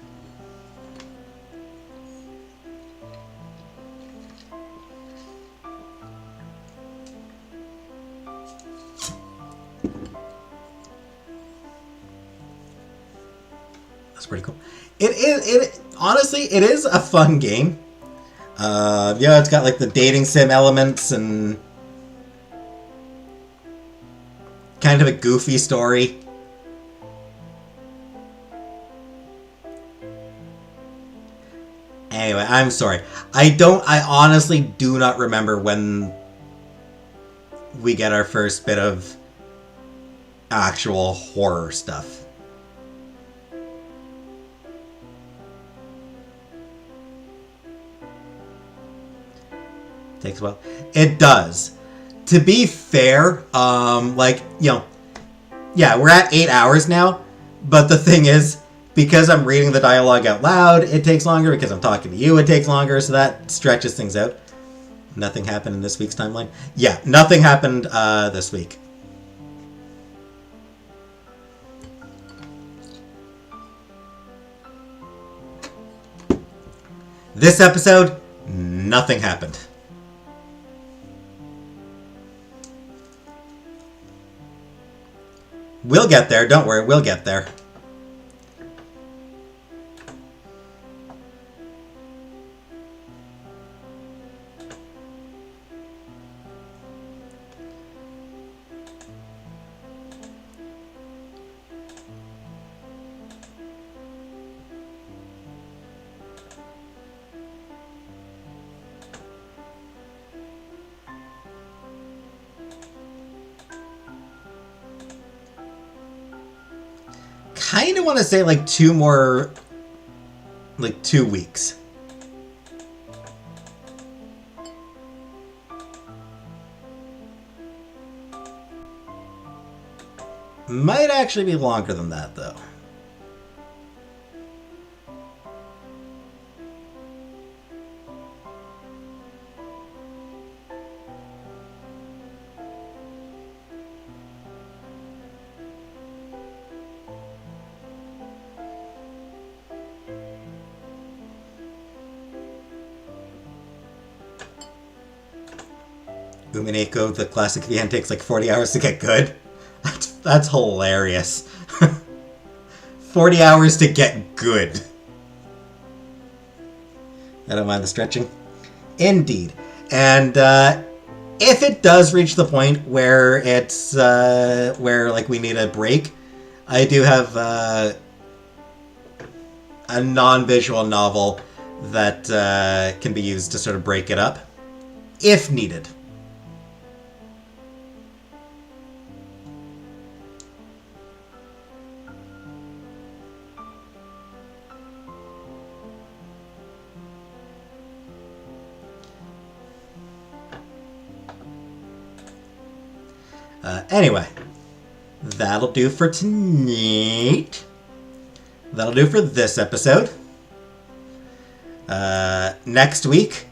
[SPEAKER 2] That's pretty cool. Honestly, it is a fun game. Yeah, it's got like the dating sim elements and kind of a goofy story. Anyway, I'm sorry. I honestly do not remember when we get our first bit of actual horror stuff.
[SPEAKER 1] Takes a while. It does. To be fair, like, you know, yeah, we're at 8 hours now, but the thing is, because I'm reading the dialogue out loud, it takes longer. Because I'm talking to you, it takes longer, so that stretches things out. Nothing happened in this week's timeline? Yeah, nothing happened this week. This episode, nothing happened. We'll get there, don't worry, we'll get there. Kind of want to say like 2 more, like 2 weeks. Might actually be longer than that, though. Umineko, the classic VN, takes like 40 hours to get good. That's hilarious. 40 hours to get good. I don't mind the stretching. Indeed. And if it does reach the point where it's where like we need a break, I do have a non-visual novel that can be used to sort of break it up, if needed. Anyway, that'll do for tonight. That'll do for this episode. Next week,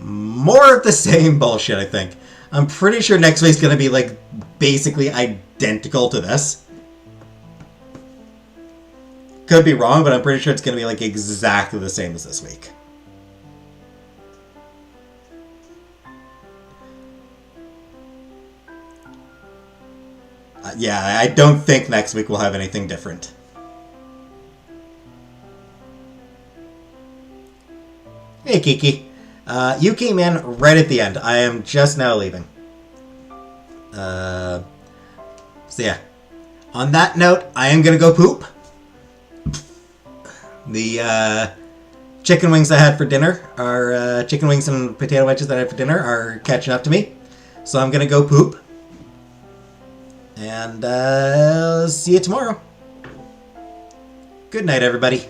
[SPEAKER 1] more of the same bullshit, I think. I'm pretty sure next week's gonna be, like, basically identical to this. Could be wrong, but I'm pretty sure it's gonna be, like, exactly the same as this week. Yeah, I don't think next week we'll have anything different. Hey, Kiki. You came in right at the end. I am just now leaving. So yeah. On that note, I am gonna go poop. The chicken wings I had for dinner are chicken wings and potato wedges that I had for dinner are catching up to me. So I'm gonna go poop. And see you tomorrow. Good night, everybody.